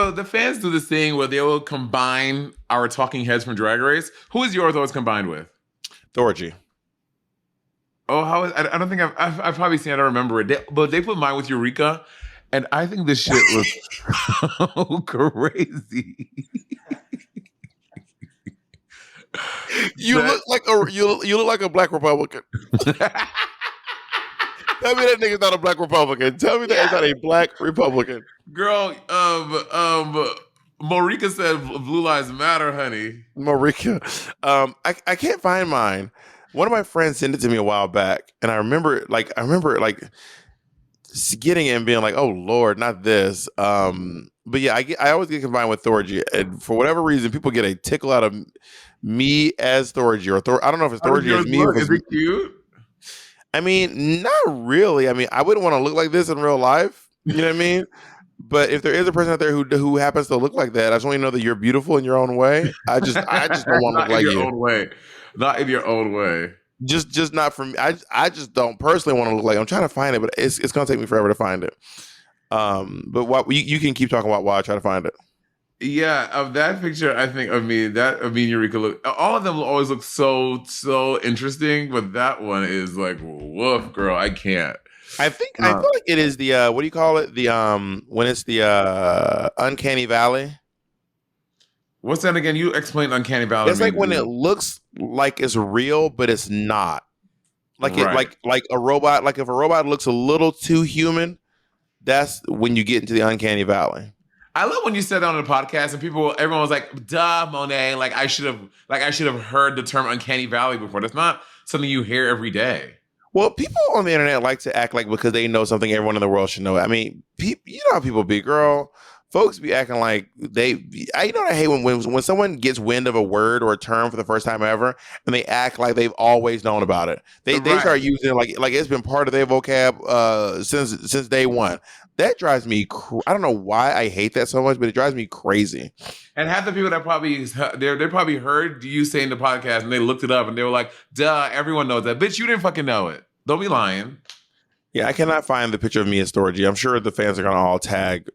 so the fans do this thing where they will combine our talking heads from Drag Race. Who is yours always combined with? Thorgy. Oh, how is? I don't think I've probably seen. I don't remember it. But they put mine with Eureka, and I think this shit looks so crazy. You look like a black Republican. Tell me that nigga's not a black Republican. Tell me that he's not a black Republican. Girl, Marika said Blue Lives Matter, honey. Marika. I can't find mine. One of my friends sent it to me a while back, and I remember getting it and being like, "Oh Lord, not this." But yeah, I always get combined with Thorgy, and for whatever reason, people get a tickle out of me as Thorgy or Thor. I don't know if it's Thorgy as me. Is it cute? I mean, not really. I mean, I wouldn't want to look like this in real life. You know what I mean? But if there is a person out there who happens to look like that, I just want you to know that you're beautiful in your own way. I just don't want to look like you. Own way. Not in your own way. Just not for me. I just don't personally want to look like. I'm trying to find it, but it's gonna take me forever to find it. But what you can keep talking about while I try to find it. Yeah, of that picture, I think of me and Eureka look. All of them will always look so interesting, but that one is like, woof, girl, I can't. I feel like it is the what do you call it? The when it's the uncanny valley. What's that again? You explained uncanny valley. It's like when it looks like it's real, but it's not. Like right. like a robot. Like if a robot looks a little too human, that's when you get into the uncanny valley. I love when you said that on the podcast and everyone was like, duh, Monet, like I should have heard the term uncanny valley before. That's not something you hear every day. Well, people on the internet like to act like because they know something everyone in the world should know. I mean, you know how people be, girl. Folks be acting like you know what I hate when someone gets wind of a word or a term for the first time ever and they act like they've always known about it. They start using it like it's been part of their vocab since day one. That drives me. I don't know why I hate that so much, but it drives me crazy. And half the people that they probably heard you saying the podcast and they looked it up and they were like, "Duh, everyone knows that." Bitch, you didn't fucking know it. Don't be lying. Yeah, I cannot find the picture of me as Thorgy. I'm sure the fans are gonna all tag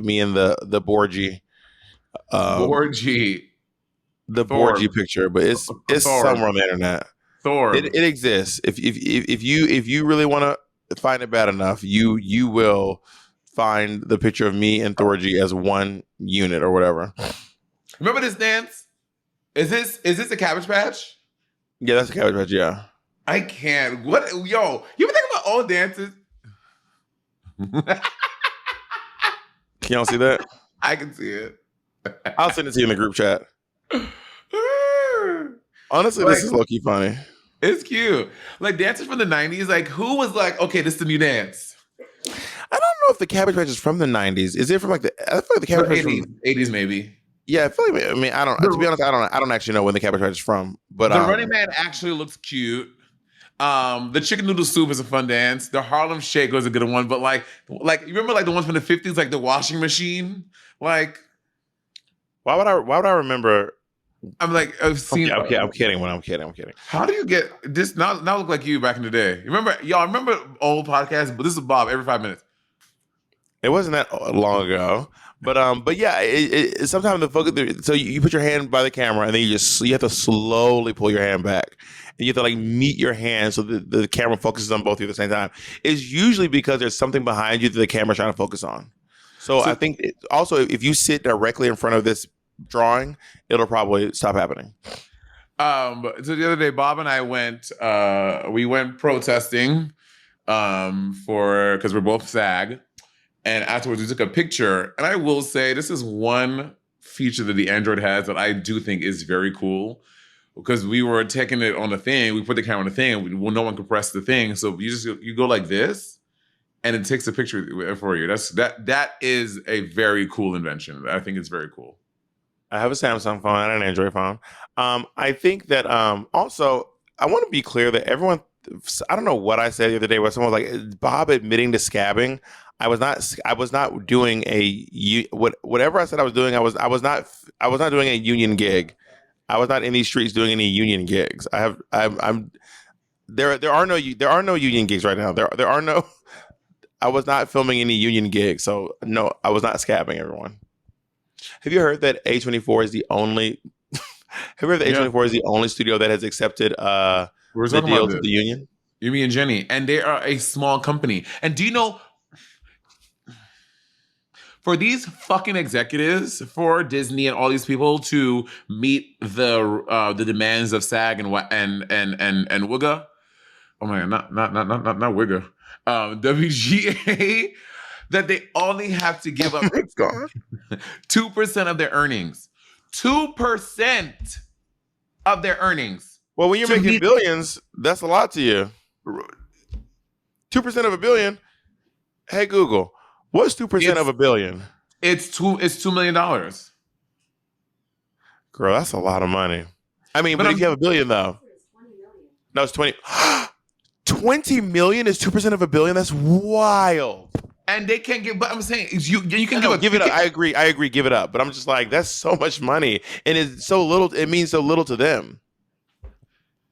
me in the Borgie. Borgie. The Borgie picture, but it's somewhere on the internet. Thor. It exists. If you really want to find it bad enough, you will find the picture of me and Thorgy as one unit or whatever. Remember this dance? Is this a Cabbage Patch? Yeah, that's a Cabbage Patch. Yeah. I can't. What? Yo, you ever think about old dances? Can y'all see that? I can see it. I'll send it to you in the group chat. Honestly, this is low-key funny. It's cute. Like dances from the 90s, like who was like, okay, this is the new dance? I don't know if the Cabbage Patch is from the 90s. Is it from I feel like the Cabbage Patch 80s, 80s maybe. Yeah, I feel like, I mean, I don't, to be honest, I don't actually know when the Cabbage Patch is from. But the Running Man actually looks cute. The chicken noodle soup is a fun dance. The Harlem Shake was a good one, but like you remember like the ones from the 50s, like the washing machine? Like why would I remember? I'm like, I've seen. Okay, I'm kidding. I'm kidding. How do you get this now look like you back in the day? Remember old podcasts? But this is Bob every 5 minutes. It wasn't that long ago. But yeah, sometimes the focus. So you put your hand by the camera, and then you have to slowly pull your hand back, and you have to like meet your hand so the camera focuses on both of you at the same time. It's usually because there's something behind you that the camera's trying to focus on. So I think also if you sit directly in front of this drawing, it'll probably stop happening. So the other day, Bob and I went protesting because we're both SAG. And afterwards, we took a picture. And I will say, this is one feature that the Android has that I do think is very cool. Because we were taking it on the thing, we put the camera on the thing, and no one could press the thing. So you go like this, and it takes a picture for you. That is a very cool invention. I think it's very cool. I have a Samsung phone and an Android phone. I think that also, I want to be clear that everyone, I don't know what I said the other day where someone was like, Bob admitting to scabbing. I was not doing whatever I said I was doing. I was not doing a union gig. I was not in these streets doing any union gigs. There are no union gigs right now. There are no. I was not filming any union gigs, so no, I was not scabbing everyone. Have you heard that A24 is the only? Have you heard that Yeah, A24 is the only studio that has accepted we were the talking about deals this. with the union? Yumi and Jenny, and they are a small company. And do you know, for these fucking executives, for Disney and all these people to meet the demands of SAG and WGA, oh my god, not WGA, WGA, that they only have to give up It's gone. 2% of their earnings. 2% of their earnings. Well, when you're To making meet- billions, that's a lot to you. 2% of a billion. Hey Google, what's 2% of a billion? It's $2 million. Girl, that's a lot of money. I mean, But but I'm- if you have a billion though. No, it's 20. 20 million is 2% of a billion? That's wild. And they can't give, but I'm saying is you can Give it up. I agree, give it up. But I'm just like, that's so much money. And it's so little, it means so little to them.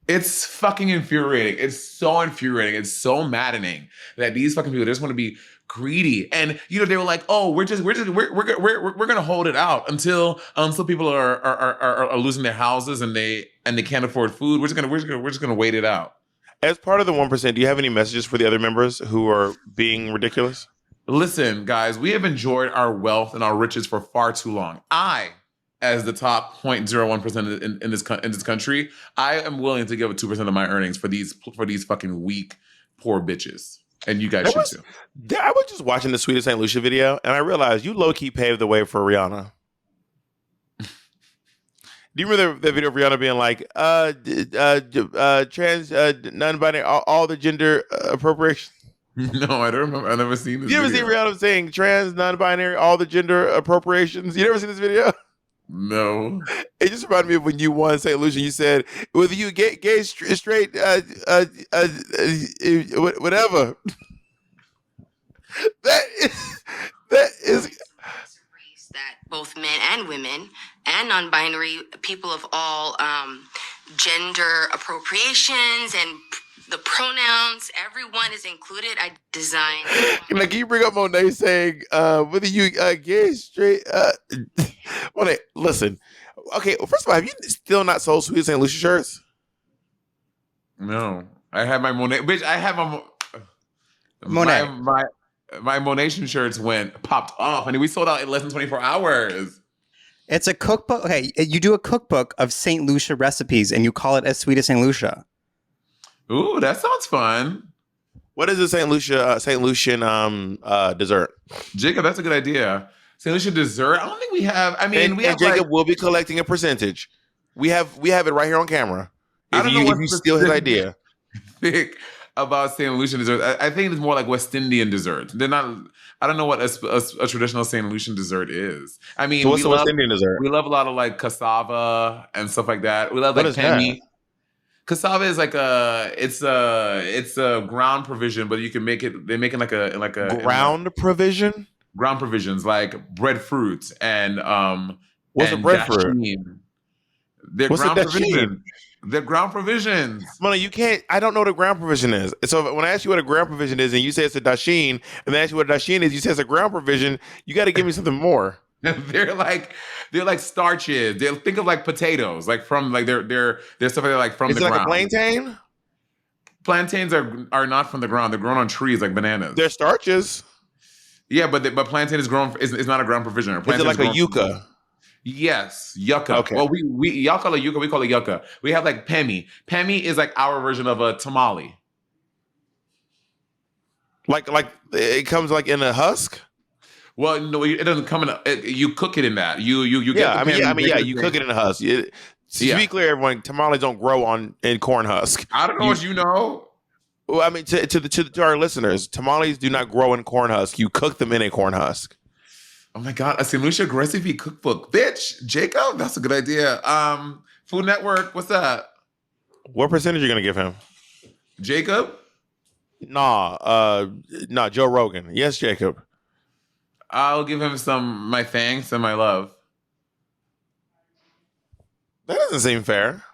It's fucking infuriating. It's so infuriating. It's so maddening that these fucking people just want to be greedy. And they were like, "Oh, we're gonna hold it out until people are losing their houses and they can't afford food. We're just gonna wait it out." As part of the 1%, do you have any messages for the other members who are being ridiculous? Listen, guys, we have enjoyed our wealth and our riches for far too long. As the top 0.01% in this country, I am willing to give 2% of my earnings for these fucking weak, poor bitches. And you guys should too. I was just watching the Sweetest St. Lucia video, and I realized you low-key paved the way for Rihanna. Do you remember the video of Rihanna being like, trans, non-binary, all the gender appropriation? No, I don't remember. I've never seen this You ever video. seen Rihanna saying trans, non-binary, all the gender appropriations? You never seen this video? No. It just reminded me of when you won St. Lucia. You said, whether you gay, straight, whatever. That is that both men and women and non-binary people of all gender appropriations and the pronouns, everyone is included. I designed. like, can you bring up Monet saying, whether you gay, straight, Monet, listen. Okay, well, first of all, have you still not sold Sweet St. Lucia shirts? No. I have my Monet. Bitch, I have a Monet. My Monation shirts popped off. And we sold out in less than 24 hours. It's a cookbook. Okay, you do a cookbook of St. Lucia recipes and you call it As Sweet as St. Lucia. Ooh, that sounds fun. What is the St. Lucian dessert? Jacob, that's a good idea. St. Lucia dessert. I don't think we have. I mean, we have Jacob will be collecting a percentage. We have it right here on camera. If you steal his idea. Think about St. Lucian dessert. I think it's more like West Indian dessert. They're not. I don't know what a traditional St. Lucian dessert is. I mean, So what's the West Indian dessert? We love a lot of like cassava and stuff like that. We love What like is that? pemi. Cassava is like it's a ground provision, but you can make it. They make it like a ground provision. Ground provisions like breadfruit and What's and a breadfruit? dasheen. They're What's a ground dasheen? provisions. They're ground provisions. Mona, you can't. I don't know what a ground provision is. So when I ask you what a ground provision is, and you say it's a dasheen, and then I ask you what a dasheen is, you say it's a ground provision. You got to give me something more. they're like starches. They think of like potatoes, like from like they're stuff like from Is the it like ground. a plantain? Plantains are not from the ground. They're grown on trees like bananas. They're starches. Yeah, but plantain is grown. Is not a ground provision. Is it like a yucca? Yes, yucca. Okay. Well, y'all call it yucca. We call it yucca. We have like pemi. Pemi is like our version of a tamale. Like it comes like in a husk. Well, no, it doesn't come in. You cook it in that. You get. Yeah, the pemi, you cook it in a husk. To be clear, everyone, tamales don't grow in corn husk. I don't know what you know. Well, I mean, to our listeners, tamales do not grow in corn husk. You cook them in a corn husk. Oh my God, a St. Lucia recipe cookbook. Bitch, Jacob, that's a good idea. Food Network, what's that? What percentage are you gonna give him? Jacob? Nah, Joe Rogan. Yes, Jacob. I'll give him my thanks and my love. That doesn't seem fair.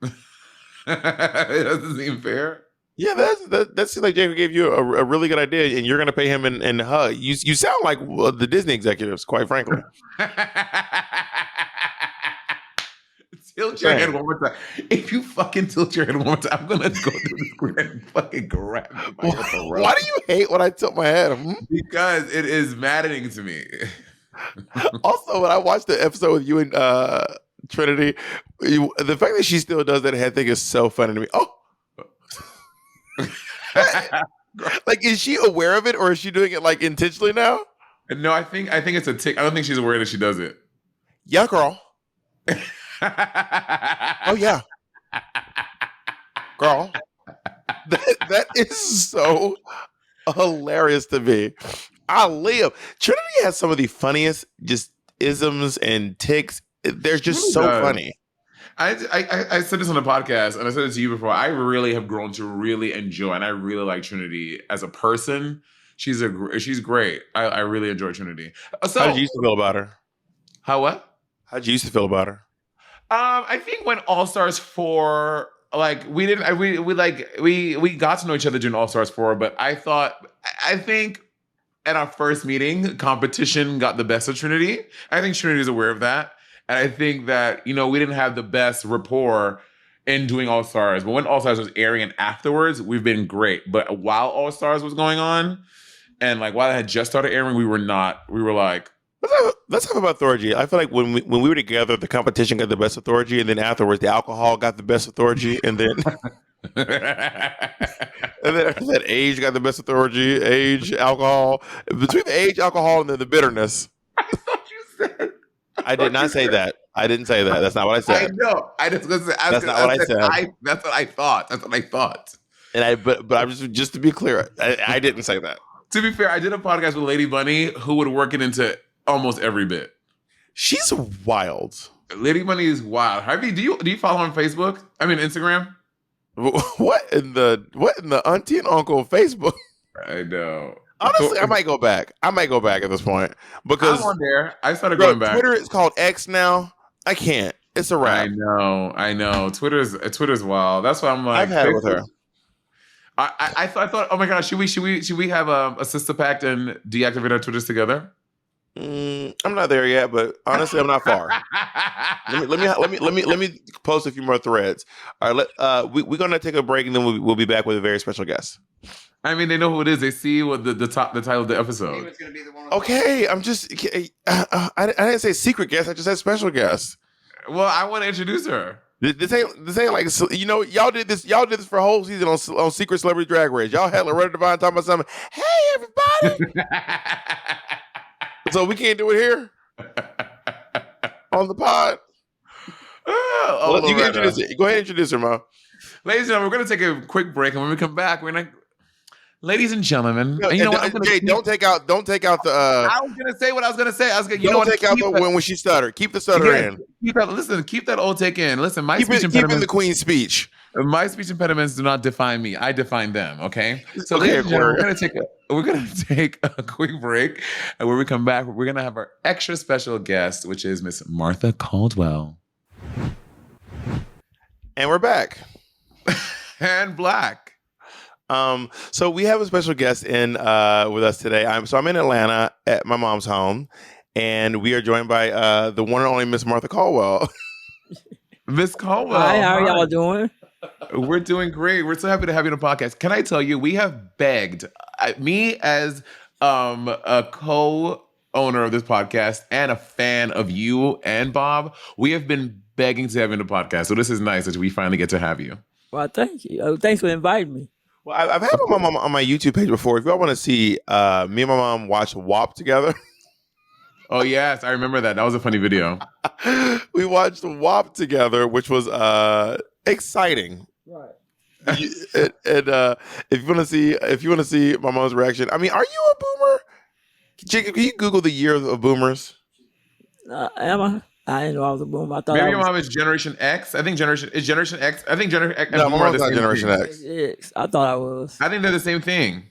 It doesn't seem fair. Yeah, that seems like Jacob gave you a really good idea, and you're going to pay him in hug. You sound like the Disney executives, quite frankly. Tilt Just your head saying. one more time. If you fucking tilt your head one more time, I'm gonna go through the screen and fucking grab you by your Why throat. do you hate when I tilt my head? Hmm? Because it is maddening to me. Also, when I watched the episode with you and Trinity, the fact that she still does that head thing is so funny to me. Oh, like, is she aware of it, or is she doing it like intentionally now? No, I think it's a tick. I don't think she's aware that she does it. Yeah, girl. Oh yeah, girl. That is so hilarious to me. I live. Trinity has some of the funniest just isms and ticks. They're She just really so does. funny. I said this on the podcast, and I said it to you before. I really have grown to really enjoy, and I really like Trinity as a person. She's great. I really enjoy Trinity. How did you So used to feel about her? how what? How did you used to feel about her? I think when All Stars 4, like we didn't, we got to know each other during All Stars 4, but I think at our first meeting, competition got the best of Trinity. I think Trinity is aware of that, and I think that we didn't have the best rapport in doing All Stars, but when All Stars was airing and afterwards, we've been great. But while All Stars was going on, and like while it had just started airing, we were not. We were like. Let's talk about Thorgy. I feel like when we were together, the competition got the best of Thorgy, and then afterwards, the alcohol got the best of Thorgy, and then and then after that, age got the best of Thorgy. Age, alcohol. Between the age, alcohol, and then the bitterness. You said. I did not say that. I didn't say that. That's not what I I said. know. I just listen. That's not what I said. That's what I thought. That's what I thought. And but I'm just to be clear, I didn't say that. To be fair, I did a podcast with Lady Bunny, who would work it into almost every bit. She's wild. Lady Bunny is wild. Harvey, do you follow her on Facebook? I mean Instagram. What in the auntie and uncle Facebook? I know. Honestly, I might go back. I might go back at this point because I'm on there. I started bro, going back. Twitter is called X now. I can't. It's a wrap. I know. Twitter's wild. That's why I'm like. I've had it with her. I thought. Oh my gosh, should we have a sister pact and deactivate our Twitters together? I'm not there yet, but honestly, I'm not far. Let me post a few more threads. All right, we're gonna take a break and then we'll be back with a very special guest. I mean, they know who it is. They see what the title of the episode. Okay, I'm just. I didn't say secret guest. I just said special guest. Well, I want to introduce her. This ain't like y'all did this for a whole season on Secret Celebrity Drag Race. Y'all had Loretta Devine talking about something. Hey everybody, so we can't do it here on the pod. Oh, You can introduce it. Go ahead and introduce her, Mo. Ladies and gentlemen, we're going to take a quick break, and when we come back, we're going to. Ladies and gentlemen, you know what? Jay, don't take out the. I was going to say what I was going to say. Don't take out the when she stuttered. Keep the stutter in. Keep that old take in. Listen, my Keep speech in impediments. the Queen's speech. My speech impediments do not define me. I define them. Okay. So, Okay, ladies and gentlemen, we're gonna take a quick break, and when we come back, we're gonna have our extra special guest, which is Miss Martha Caldwell, And we're back. and Black. So we have a special guest in with us today. I'm in Atlanta at my mom's home, and we are joined by the one and only Miss Martha Caldwell. Miss Caldwell. Hi, how are y'all doing? We're doing great. We're so happy to have you on the podcast. Can I tell you, we have begged me as a co-owner of this podcast and a fan of you and Bob. We have been begging to have you on the podcast, so this is nice that we finally get to have you. Well, thank you. Thanks for inviting me. Well, I've had my mom on my YouTube page before. If y'all want to see me and my mom watch WAP together. Oh yes, I remember that. That was a funny video. We watched WAP together, which was exciting. Right. And if you want to see my mom's reaction, I mean, are you a boomer? Jacob, can you Google the year of boomers? Am I? I didn't know I was a boomer. I thought Maybe I your was mom is Generation X. I think Generation X. I think Generation X. No, my Boomer are mom's the not same Generation thing. X. X. I thought I was. I think they're the same thing.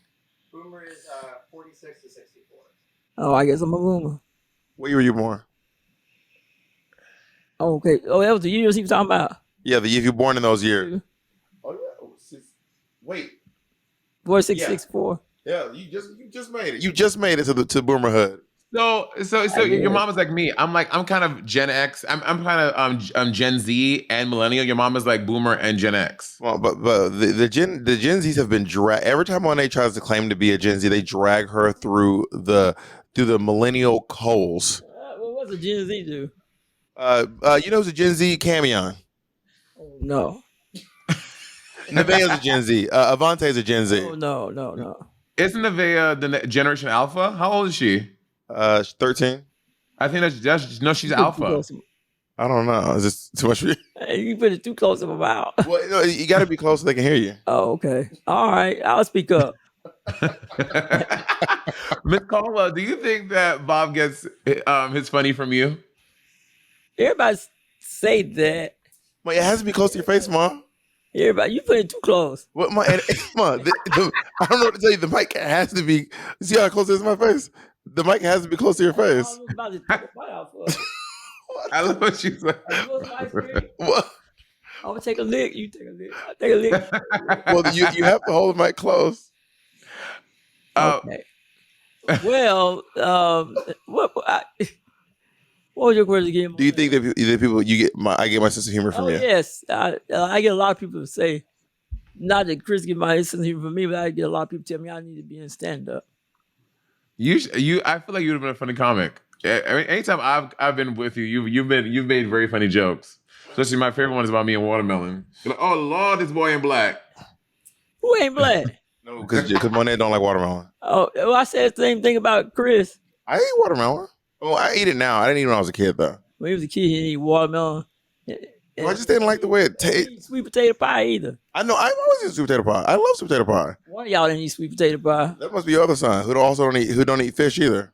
Boomer is 46 to 64. Oh, I guess I'm a boomer. What year were you born? Oh, okay. Oh, that was the years he was talking about. Yeah, if you're born in those years. Oh yeah. Wait, 4664. Yeah, you just made it. You just made it to Boomer Hood. So your mom is like me. I'm kind of Gen X. I'm kind of Gen Z and millennial. Your mom is like Boomer and Gen X. Well, but the Gen Zs have been every time one A tries to claim to be a Gen Z, they drag her through the millennial coals. Well, what's a Gen Z do? You know who's a Gen Z? Camion. Oh, no. Nevaeh's a Gen Z. Avante's a Gen Z. Oh, no. Isn't Nevaeh the Generation Alpha? How old is she? 13. I think that's no, she's Alpha. I don't know. Is this too much for you? Hey, you put it too close to my mouth. Well, no, you got to be close so they can hear you. Oh, okay. All right. I'll speak up. Miss Caldwell, do you think that Bob gets his funny from you? Everybody say that. Well, it has to be close to your face, Mom. Everybody, you put it too close. What, Mom? I don't know what to tell you. The mic has to be. See how close it is to my face? The mic has to be close to your face. I was about to take a bite out for it. I love what she said. You want some ice cream? What? I'm gonna take a lick. You take a lick. I take a lick. Well, you have to hold the mic close. Okay. Well, what was your question again? Do you think that people I get my sense of humor from you? Yes, I get a lot of people to say, not that Chris get my sense of humor from me, but I get a lot of people tell me I need to be in stand up. I feel like you would have been a funny comic. I mean, anytime I've been with you, you've made very funny jokes. Especially my favorite one is about me and watermelon. You're like, oh Lord, this boy in black. Who ain't black? No, because Monet don't like watermelon. Oh, well, I said the same thing about Chris. I eat watermelon. Well, I eat it now. I didn't eat it when I was a kid, though. When he was a kid, he didn't eat watermelon. Well, I just didn't like the way it tastes. Sweet potato pie either. I know. I've always eaten sweet potato pie. I love sweet potato pie. One of y'all didn't eat sweet potato pie. That must be your other son who don't eat fish either.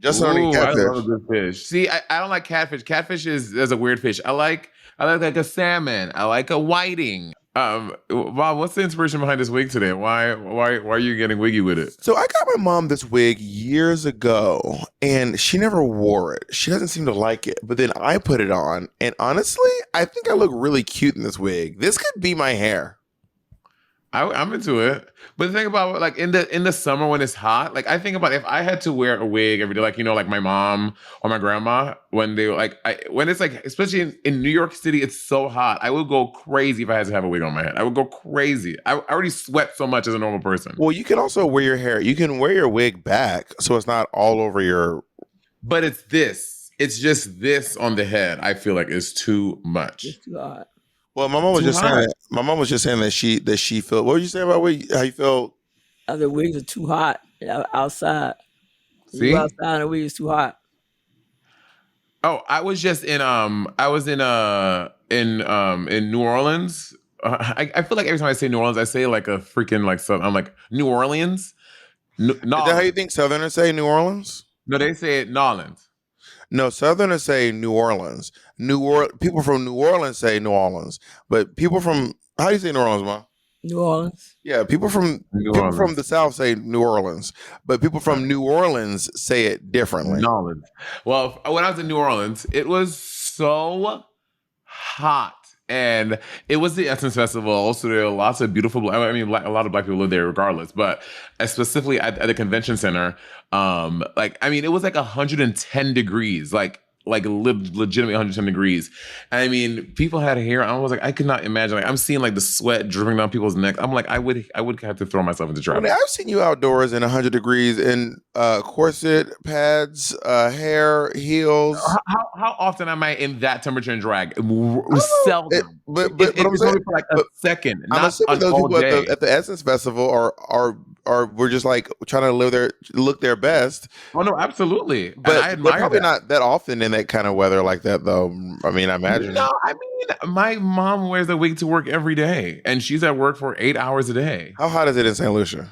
Justin don't eat catfish. I love a good fish. See, I don't like catfish. Catfish is a weird fish. I like a salmon. I like a whiting. Bob, what's the inspiration behind this wig today? Why are you getting wiggy with it? So I got my mom this wig years ago, and she never wore it. She doesn't seem to like it. But then I put it on, and honestly, I think I look really cute in this wig. This could be my hair. I'm into it. But the thing about like in the summer when it's hot, like I think about if I had to wear a wig every day, like like my mom or my grandma, when they when it's like, especially in New York City, it's so hot. I would go crazy if I had to have a wig on my head. I would go crazy. I already sweat so much as a normal person. Well, you can also wear your hair. You can wear your wig back so it's not all over your. But it's this. It's just this on the head. I feel like it's too much. It's too hot. Well, my mom was just saying that. My mom was just saying that she felt. What were you saying about how you felt? The wigs are too hot outside. See, you outside and the wig is too hot. Oh, I was just in New Orleans. I feel like every time I say New Orleans, I say like a freaking like so. I'm like New Orleans. Is that how you think Southerners say New Orleans? No, they say it Nolans. No, Southerners say New Orleans. People from New Orleans say New Orleans, but people from how do you say New Orleans, Mom? New Orleans. Yeah, people from the South say New Orleans, but people from New Orleans say it differently. New Orleans. Well, when I was in New Orleans, it was so hot. And it was the Essence Festival, so there are lots of beautiful. I mean, a lot of Black people live there, regardless. But specifically at the convention center, it was like 110 degrees, legitimately 110 degrees. I mean, people had hair. I was like, I could not imagine. Like, I'm seeing like the sweat dripping down people's necks. I'm like, I would have to throw myself into traffic. I mean, I've seen you outdoors in 100 degrees in corset, pads, hair, heels. How often am I in that temperature and drag? Seldom. But it's only for like a second. I'm assuming those people at the Essence Festival were just like trying to look their best. Oh no, absolutely. But I admire probably not that often in that kind of weather like that, though. I mean, I imagine. No, I mean, my mom wears a wig to work every day, and she's at work for 8 hours a day. How hot is it in St. Lucia?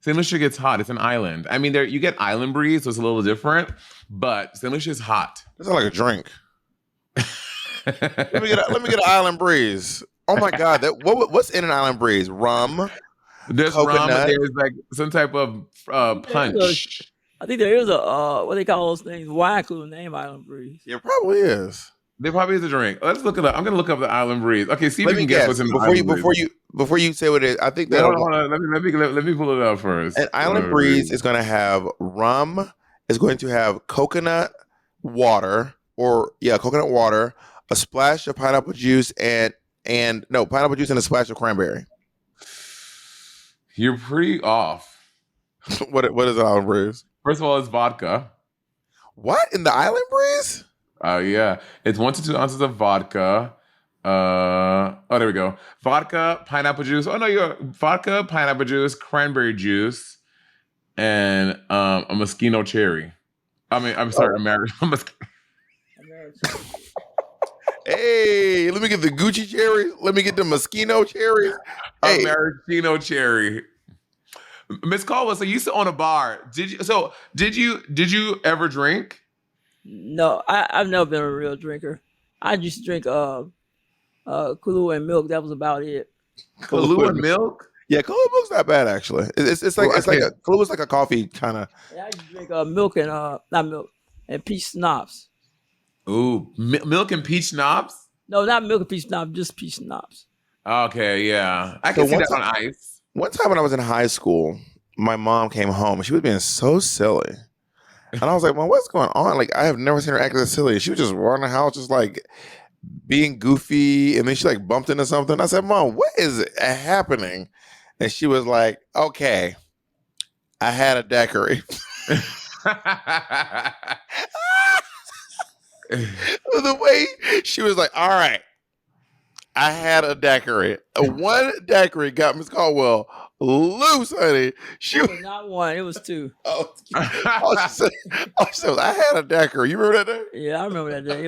St. Lucia gets hot. It's an island. I mean, you get island breeze, so it's a little different, but St. Lucia is hot. It's like a drink. let me get an island breeze. Oh my God! What's in an island breeze? Rum. There's coconut. rum. There's like some type of punch. I think there is a what they call those things, wine cooler name Island Breeze. It probably is. There probably is a drink. Let's look it up. I'm gonna look up the Island Breeze. Okay, see if Let you me can guess what's guess in the before you Island Breeze. before you say what it is. I think Wait, that hold on. Let me pull it up an first. Island Breeze is going to have rum. It's going to have coconut water, coconut water, a splash of pineapple juice, and no pineapple juice and a splash of cranberry. You're pretty off. What is an Island Breeze? First of all, it's vodka. What in the Island Breeze? Yeah, it's 1 to 2 ounces of vodka. There we go. Vodka, pineapple juice. Oh no, you're vodka, pineapple juice, cranberry juice, and a Moschino cherry. I'm sorry, American. Hey, let me get the Gucci cherries. Let me get the Moschino cherries. A Hey, maraschino cherry. Miss Caldwell, so you used to own a bar. Did you ever drink? No, I've never been a real drinker. I used to drink Kahlua and milk. That was about it. Kahlua and milk? Yeah, Kahlua milk's not bad actually. It's like Well, it's like a Kahlua like a coffee kind of. And I used to drink milk and not milk and peach schnapps. Ooh, milk and peach schnapps? No, not milk and peach schnapps, just peach schnapps. Okay, yeah. I can see that on ice. One time when I was in high school, my mom came home and she was being so silly. And I was like, Mom, what's going on? Like, I have never seen her act this silly. She was just around the house, just like being goofy. And then she like bumped into something. I said, Mom, what is happening? And she was like, okay, I had a daiquiri. The way she was like, all right, I had a daiquiri. One daiquiri got Miss Caldwell loose, honey. She It was, was not one, it was two. all she said was, I had a daiquiri. You remember that day? Yeah, I remember that day.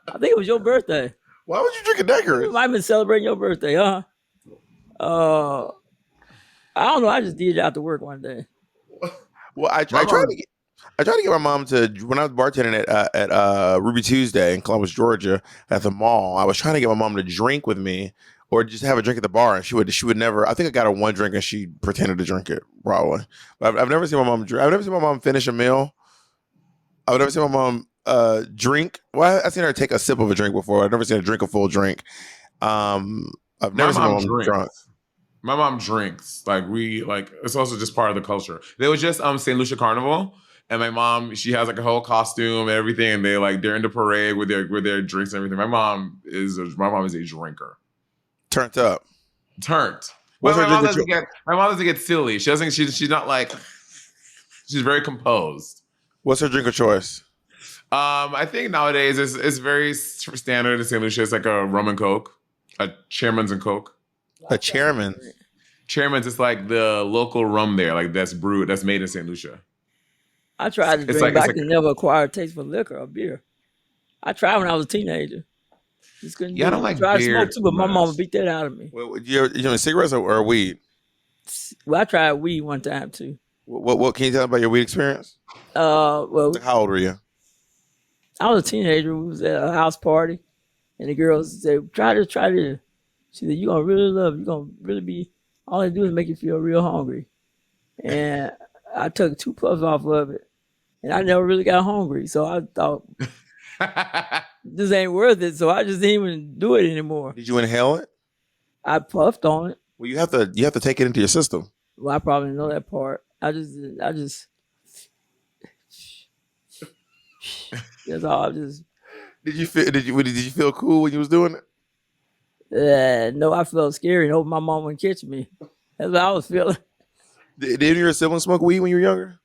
I think it was your birthday. Why would you drink a daiquiri? You might have been celebrating your birthday, huh? I don't know. I just did it after work one day. Well, I tried to get my mom to, when I was bartending at Ruby Tuesday in Columbus, Georgia, at the mall. I was trying to get my mom to drink with me, or just have a drink at the bar, and she would never. I think I got her one drink, and she pretended to drink it probably. But I've never seen my mom drink. I've never seen my mom finish a meal. I've never seen my mom drink. Well, I've seen her take a sip of a drink before. I've never seen her drink a full drink. I've never seen my mom drunk. My mom drinks. It's also just part of the culture. There was just St. Lucia Carnival, and my mom, she has like a whole costume and everything, and they're in the parade with their drinks and everything. My mom is a drinker. Turned up. Well, my mom doesn't get silly. She doesn't. She's not like. She's very composed. What's her drink of choice? I think nowadays it's very standard in St. Lucia. It's like a rum and coke, a Chairman's and Coke. A Chairman's. Chairman's is like the local rum there, like that's made in St. Lucia. I tried to drink, but I could never acquire a taste for liquor or beer. I tried when I was a teenager. Just couldn't do it. I don't like tried beer to smoke too, but my much. mama beat that out of me. Well, you doing cigarettes or weed? Well, I tried weed one time too. What can you tell me about your weed experience? Well, How old were you? I was a teenager. We was at a house party, and the girls said, "Try this, try this." She said, "You gonna really love it. You gonna really be. All they do is make you feel real hungry." And I took 2 puffs off of it, and I never really got hungry. So I thought this ain't worth it. So I just didn't even do it anymore. Did you inhale it? I puffed on it. Well, you have to take it into your system. Well, I probably didn't know that part. I just that's all. I just Did you feel cool when you was doing it? no, I felt scary and hope my mom wouldn't catch me. That's what I was feeling. Did any of your siblings smoke weed when you were younger?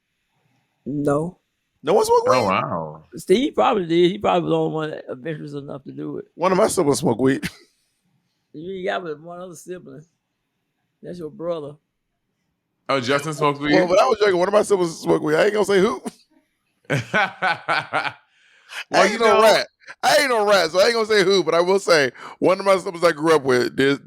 No. No one smoked weed? Oh wow! Steve probably did. He probably was the only one that adventurous enough to do it. One of my siblings smoked weed. You got with one other sibling. That's your brother. Oh, Justin smokes weed. Well, but I was joking. One of my siblings smoked weed. I ain't gonna say who. I ain't no rat, so I ain't gonna say who. But I will say one of my siblings I grew up with did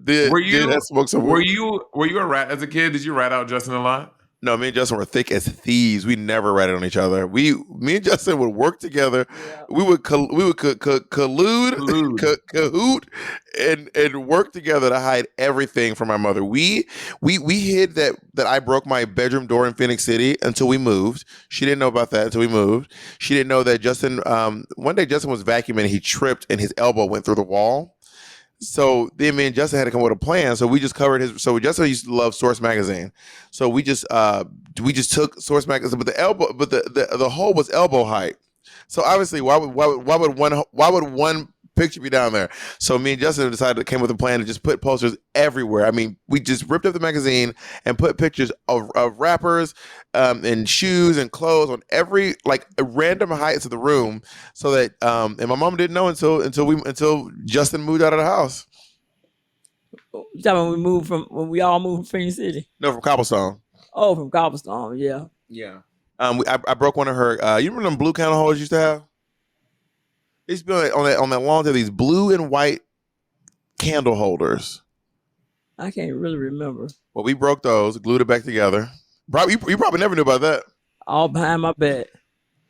have smoked some weed. Were you a rat as a kid? Did you rat out Justin a lot? No, me and Justin were thick as thieves. We never ratted on each other. Me and Justin would work together. Yeah. We would collude, Collude. cahoot, and work together to hide everything from my mother. We hid that I broke my bedroom door in Phoenix City until we moved. She didn't know about that until we moved. She didn't know that Justin. One day Justin was vacuuming. He tripped and his elbow went through the wall. So then me and Justin had to come up with a plan. So we just covered his. So Justin used to love Source magazine. So we just took Source magazine, but the hole was elbow height. So obviously, why would one picture be down there? So me and Justin decided came with a plan to just put posters everywhere. I mean, we just ripped up the magazine and put pictures of rappers and shoes and clothes on every random heights of the room, so that and my mom didn't know until Justin moved out of the house. You talking when we all moved from Phoenix City? No, from Cobblestone. Oh, from Cobblestone, yeah. Yeah. I broke one of her. You remember them blue candle holders you used to have? They used to be on that lawn. There these blue and white candle holders. I can't really remember. Well, we broke those, glued it back together. You probably never knew about that. All behind my back.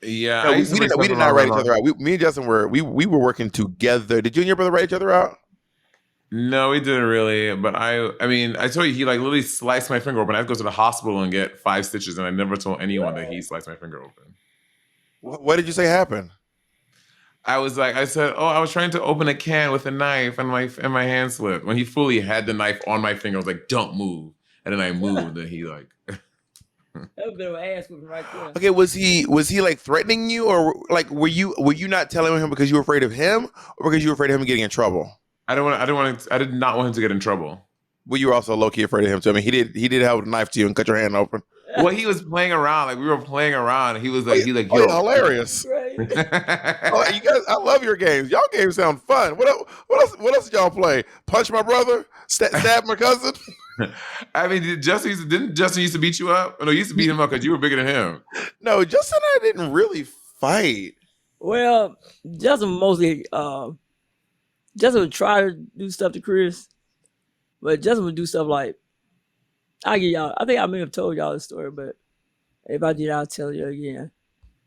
Yeah, No, we did not write each other out. Me and Justin were working together. Did you and your brother write each other out? No, he didn't really. But I mean, I told you he literally sliced my finger open. I had to go to the hospital and get 5 stitches, and I never told anyone that he sliced my finger open. What did you say happened? I said, oh, I was trying to open a can with a knife, and my hand slipped. When he fully had the knife on my finger, I was like, don't move. And then I moved, and he That was a bit of an ass whipping right there. Okay, was he threatening you, or were you not telling him because you were afraid of him, or because you were afraid of him getting in trouble? I did not want him to get in trouble. Well, you were also low key afraid of him too. I mean, he did have a knife to you and cut your hand open. Well, he was playing around. We were playing around, and he was like, yo, hilarious. Right. You guys, I love your games. Y'all games sound fun. What else did y'all play? Punch my brother? Stab my cousin? I mean, didn't Justin used to beat you up? No, he used to beat him up because you were bigger than him. No, Justin and I didn't really fight. Well, Justin mostly Justin would try to do stuff to Chris, but Justin would do stuff like, I think I may have told y'all this story, but if I did, I'll tell you again.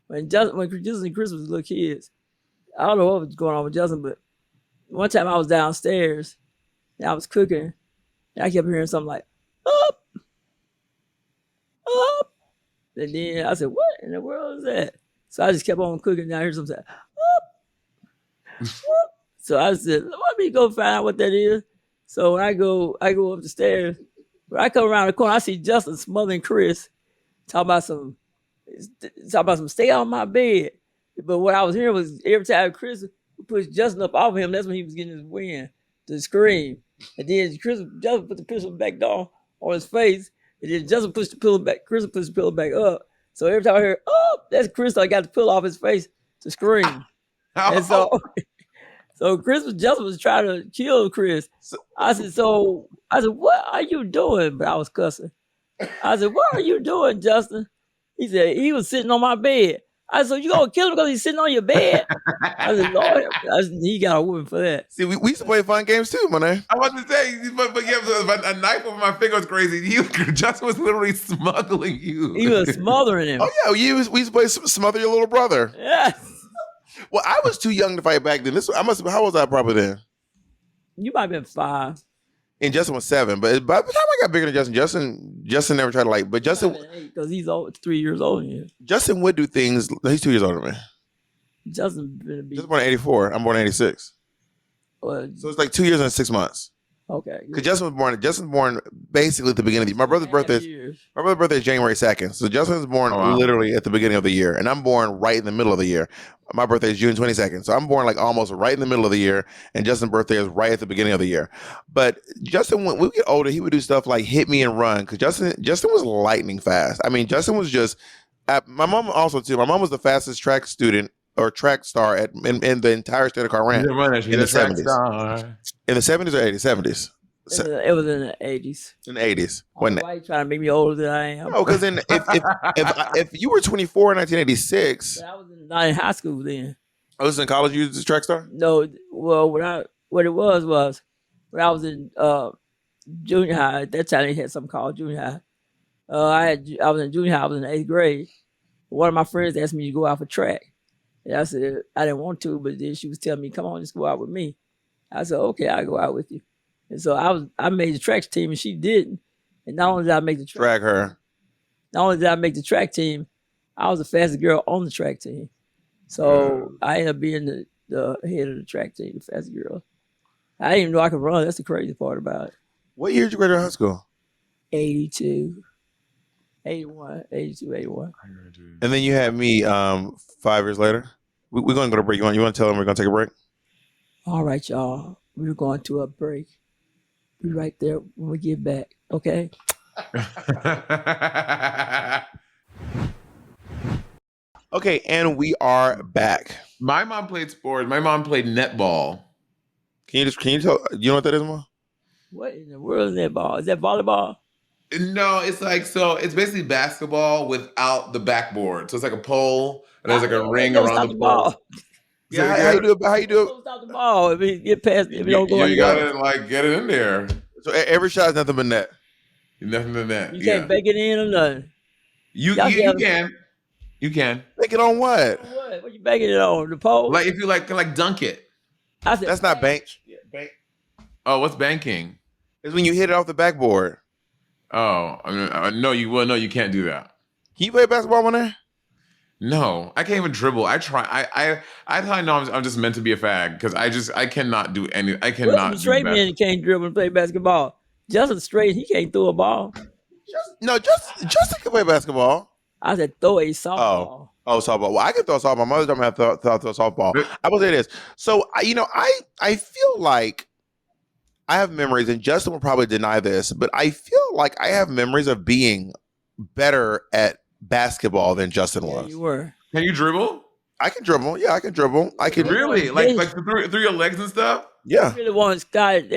When Justin and Chris was little kids, I don't know what was going on with Justin, but one time I was downstairs and I was cooking, and I kept hearing something like, up, up. And then I said, what in the world is that? So I just kept on cooking, and I heard something say, up, up. So I said, let me go find out what that is. So when I go up the stairs. When I come around the corner, I see Justin smothering Chris, talking about some stay on my bed. But what I was hearing was every time Chris pushed Justin up off of him, that's when he was getting his wind to scream. And then Justin put the pistol back down on his face, and then Justin pushed the pillow back. Chris pushed the pillow back up. So every time I heard, oh, that's Chris, I got the pillow off his face to scream. And so Justin was trying to kill Chris. I said, what are you doing? But I was cussing. I said, what are you doing, Justin? He said, he was sitting on my bed. I said, so you gonna kill him because he's sitting on your bed? I said, Lord, he got a woman for that. See, we used to play fun games too, man. I was to say, but a knife over my finger was crazy. Justin was literally smuggling you. He was smothering him. Oh yeah, we used to play Smother Your Little Brother. Yes. Well, I was too young to fight back then. How was I probably then? You might have been 5. And Justin was 7. But by the time I got bigger than Justin never tried to but Justin, because he's 3 years older than you. Justin would do things. He's 2 years older than me. Justin been Justin born in 84. I'm born in 86. Well, So it's like 2 years and 6 months. okay. Because Justin was born basically at the beginning of the year. My brother's birthday is January 2nd. So Justin was born literally at the beginning of the year. And I'm born right in the middle of the year. My birthday is June 22nd. So I'm born almost right in the middle of the year. And Justin's birthday is right at the beginning of the year. But Justin, when we get older, he would do stuff like hit me and run. Because Justin was lightning fast. I mean, Justin was just, my mom also too. My mom was the fastest track student or track star in the entire state of Iran in the 70s. In the 70s or 80s? 70s. It was in the 80s. In the 80s. Why are you trying to make me older than I am? No, because then if you were 24 in 1986, But I was not in high school then. I was in college. You was a track star. No, well, what it was when I was in junior high. At that time, they had something called junior I was in junior high. I was in the 8th grade. One of my friends asked me to go out for track. And I said I didn't want to, but then she was telling me, "Come on, just go out with me." I said, "Okay, I'll go out with you." And so I made the track team, and she didn't. And not only did I make the Drag her. not only did I make the track team, I was the fastest girl on the track team. So I ended up being the head of the track team, the fastest girl. I didn't even know I could run. That's the crazy part about it. What year did you graduate high school? 82, 81, 82, 81. And then you had me 5 years later. We're going to go to break. You want to tell them we're going to take a break? All right, y'all. We're going to a break. Be right there when we get back. Okay? Okay, and we are back. My mom played sports. My mom played netball. Can you tell? You know what that is, Mom? What in the world is that ball? Is that volleyball? No, it's like it's basically basketball without the backboard. So it's like a pole and there's like a ring Don't around stop the the pole. ball. Yeah, how you do it? How you do it? Don't stop the ball. If it get past, if it don't go You like gotta like get it in there. So every shot is nothing but net. Nothing than that. you can't bake it in or nothing. You Y'all you, gotta- you can. You can. Make it on what? What? What you baking it on? The pole? Like if you like dunk it. I said, That's not bank. Oh, what's banking? It's when you hit it off the backboard. Oh, I mean, no, you can't do that. Can you play basketball on there? No, I can't even dribble. I try. I probably know I'm just meant to be a fag because I cannot do any. I cannot. Wilson do straight bas- man can't dribble and play basketball. Justin straight, he can't throw a ball. Justin can play basketball. I said throw a softball. Oh, softball. Well, I can throw softball. My mother told me I throw softball. I will say this. So, I feel like I have memories, and Justin will probably deny this, but I feel like I have memories of being better at basketball than Justin Yeah, was. you were. Can you dribble? I can dribble. Yeah, I can dribble. I can. Really? Like through your legs and stuff? Yeah. They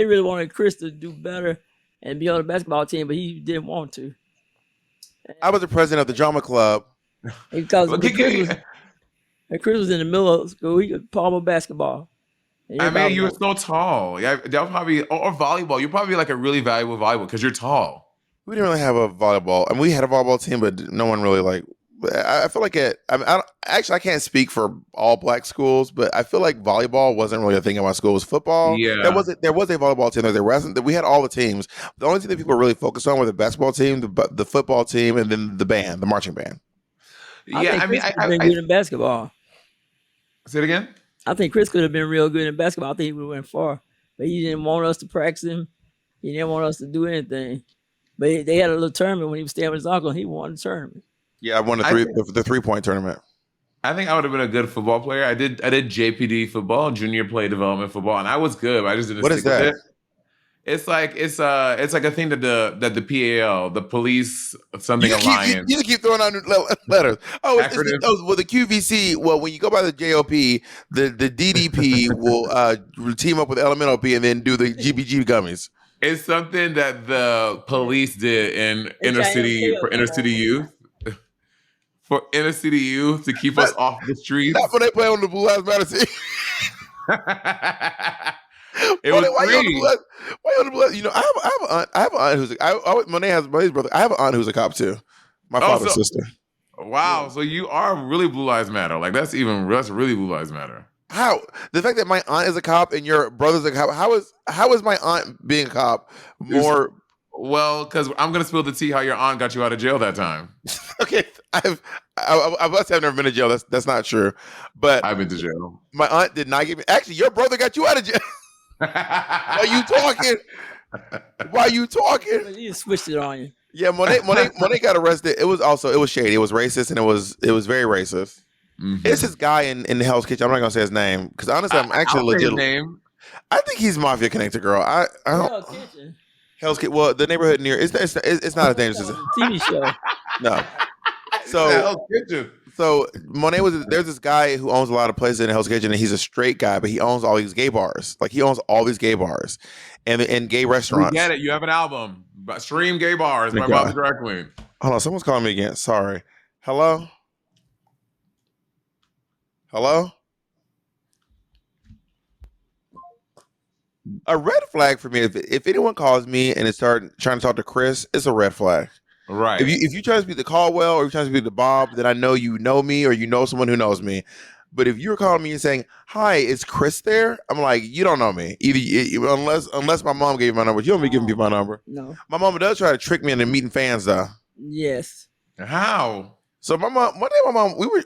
really wanted Chris to do better and be on the basketball team, but he didn't want to. I was the president of the drama club. Because when Chris was in the middle of school, he could palm a basketball. And I mean, everybody you were was- so tall. Yeah, that was probably or volleyball. You're probably like a really valuable volleyball because you're tall. We didn't really have a volleyball. I mean, we had a volleyball team, but no one really like. I feel like I can't speak for all black schools, but I feel like volleyball wasn't really a thing in my school. It was football. Yeah. There was a volleyball team. There wasn't. We had all the teams. The only thing that people really focused on were the basketball team, the football team, and then the band, the marching band. Yeah, I mean, Chris could have been good in basketball. say it again. I think Chris could have been real good in basketball. I think he would have went far, but he didn't want us to practice him. He didn't want us to do anything. But they had a little tournament when he was staying with his uncle. And he won the tournament. Yeah, I won the 3-point tournament. I think I would have been a good football player. I did JPD football, junior play development football, and I was good. But I just didn't What stick is that? with it. It's like a thing that the PAL, the police something alliance. You keep throwing out new letters. Oh, Acronyms. The QVC. Well, when you go by the JOP, the DDP will team up with Elemental P and then do the GBG gummies. It's something that the police did in inner city youth. For inner city youth to keep us off the streets. Not when they play on the Blue Lives Matter team. It was why free. you on the Blue? You know, I have an aunt who's Monet has Monet's brother. I have an aunt who's a cop too. My father's sister. Wow, so you are really Blue Lives Matter. Like that's really Blue Lives Matter. How the fact that my aunt is a cop and your brother's a cop? How is my aunt being a cop more? Well, because I'm gonna spill the tea how your aunt got you out of jail that time. Okay, I must have never been to jail. That's not true. But I've been to jail. my aunt did not give me. Actually, your brother got you out of jail. Why you talking? Why you talking? He just switched it on you. Yeah, Monet got arrested. It was shady. It was racist, and it was very racist. Mm-hmm. It's this guy in Hell's Kitchen. I'm not gonna say his name because honestly, I'm actually legit. His name. I think he's mafia connected, girl. I don't. Kitchen. Hell's Kitchen. Well, the neighborhood near it's not as dangerous as TV show. no. Hell's Kitchen. So Monet there's this guy who owns a lot of places in Hell's Kitchen, and he's a straight guy, but he owns all these gay bars. Like he owns all these gay bars and gay restaurants. We get it. You have an album. Stream Gay Bars by Thank Martha God. Drag Queen. Hold on, someone's calling me again. Sorry. Hello? Hello? A red flag for me, if anyone calls me and is trying to talk to Chris, it's a red flag. Right. If you try to speak to Caldwell or you try to speak to Bob, then I know you know me or you know someone who knows me. But if you're calling me and saying, "Hi, is Chris there?" I'm like, you don't know me. Unless my mom gave you my number. You don't be giving people my number. No. My mama does try to trick me into meeting fans though. Yes. How? So my mom, one day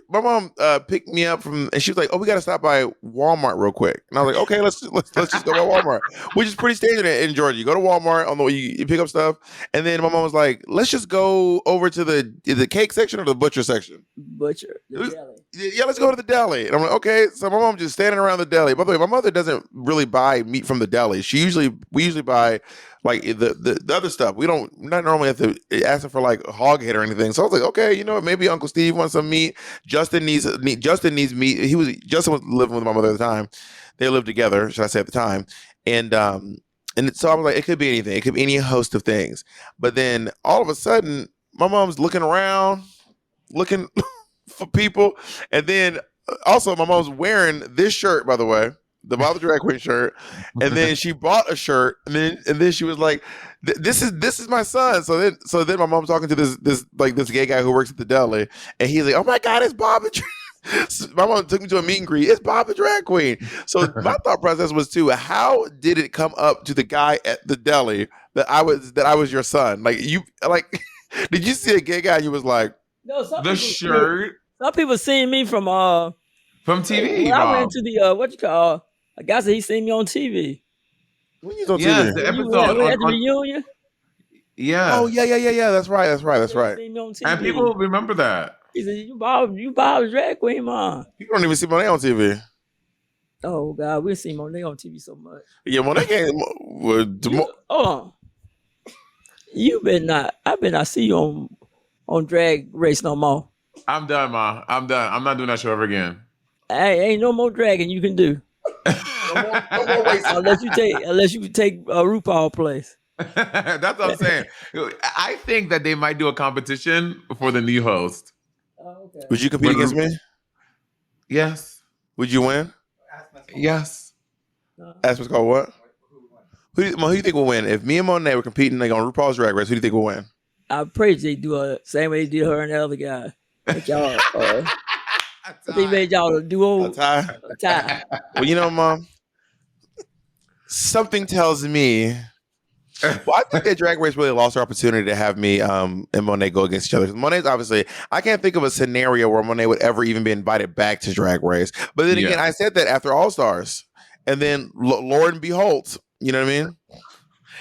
my mom picked me up from, and she was like, "Oh, we got to stop by Walmart real quick." And I was like, "Okay, let's just go by Walmart," which is pretty standard in Georgia. You go to Walmart on the way you pick up stuff, and then my mom was like, "Let's just go over to the cake section or the butcher section." Butcher. The deli. Yeah, let's go to the deli. And I'm like, okay. So my mom just standing around the deli. By the way, my mother doesn't really buy meat from the deli. We usually buy like the other stuff. We don't not normally have to ask her for like a hog head or anything. So I was like, okay, you know what? Maybe Uncle Steve wants some meat. Justin needs meat. Justin was living with my mother at the time. They lived together, should I say at the time. And so I was like, it could be anything. It could be any host of things. But then all of a sudden, my mom's looking around, looking for people. And then also my mom's wearing this shirt, by the way, the Bob the Drag Queen shirt. And then she bought a shirt, and then she was like, this is my son. So then my mom's talking to this gay guy who works at the deli, and he's like, "Oh my God, it's Bob the my mom took me to a meet and greet. It's Bob the Drag Queen. So my thought process was too, how did it come up to the guy at the deli that I was your son? Like you did you see a gay guy and you was like, No, The shirt some people seen me from TV. when I Bob. went to the what you call a guy said he seen me on TV. when you on Yes, TV? the You episode were at the on reunion. Oh yeah. That's right. Seen me on TV. and people remember that. He said, "You Bob the Drag Queen, man." You don't even see Monet on TV. Oh God, we seen Monet on TV so much. Yeah, Monet came. Hold on. You better not. I better not see you on Drag Race no more. I'm done, Ma. I'm done. I'm not doing that show ever again. Hey, ain't no more dragging you can do unless you take RuPaul place. That's what I'm saying. I think that they might do a competition for the new host. Oh, okay. Would you compete against me? Yes. Would you win? Yes. Ask what's called what? Who do you think will win? If me and Monet were competing like on RuPaul's Drag Race, who do you think will win? I pray they do the same way they did her and the other guy. But y'all, they made y'all a duo. A tie? A tie. Well, you know, Mom, something tells me. Well, I think that Drag Race really lost her opportunity to have me and Monet go against each other. Monet's obviously, I can't think of a scenario where Monet would ever even be invited back to Drag Race. But then again, I said that after All Stars, and then Lord and behold, you know what I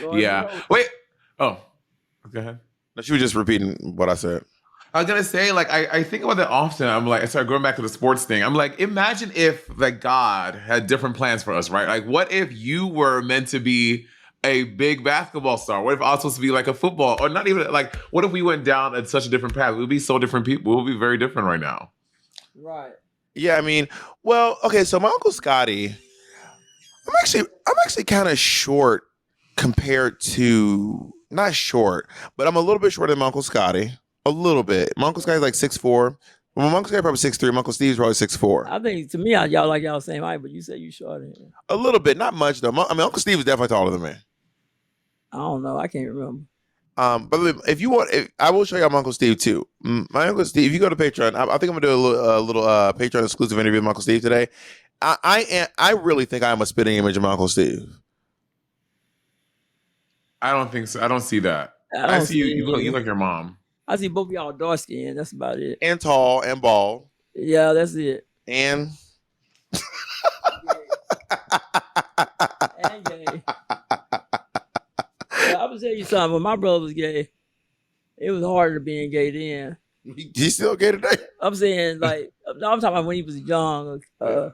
mean? Yeah. Wait. Oh, go ahead. No, she was just repeating what I said. I was gonna say, like, I think about that often. I'm like, I started going back to the sports thing. I'm like, imagine if like God had different plans for us, right? Like, what if you were meant to be a big basketball star? What if I was supposed to be like a football, or not even like, what if we went down at such a different path? We would be so different people. We would be very different right now. Right. Yeah, I mean, well, okay, so my Uncle Scotty, I'm actually kind of short compared to, not short, but I'm a little bit shorter than my Uncle Scotty. A little bit. My Uncle Scotty's like 6'4". Well, my Uncle Scotty probably 6'3". My Uncle Steve's probably 6'4". I think to me, y'all like y'all same height, but you said you shorter. A little bit, not much though. I mean, Uncle Steve is definitely taller than me. I don't know. I can't remember. But if you want, I will show you my Uncle Steve too. My Uncle Steve, if you go to Patreon, I think I'm gonna do a little Patreon exclusive interview with my Uncle Steve today. I really think I am a spitting image of my Uncle Steve. I don't think so. I don't see that. I see you. You look like your mom. I see both of y'all dark skin. That's about it. And tall and bald. Yeah, that's it. And And gay. Yeah, I'm gonna tell you something. When my brother was gay, it was harder being gay then. He's still gay today. I'm saying like, no, I'm talking about when he was young, like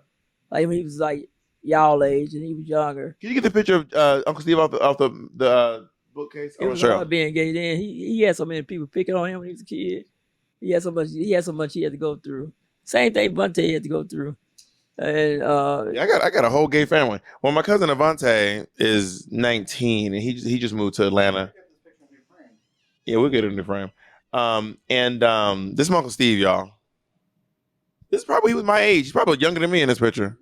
when he was like y'all age and he was younger. Can you get the picture of Uncle Steve off the bookcase? It was hard being gay then. He had so many people picking on him when he was a kid. He had so much he had to go through. Same thing Vontae had to go through. And yeah, I got a whole gay family. Well, my cousin Avante is 19 and he just moved to Atlanta. Yeah, we'll get it in the frame. This is my Uncle Steve, y'all. This is probably, he was my age. He's probably younger than me in this picture.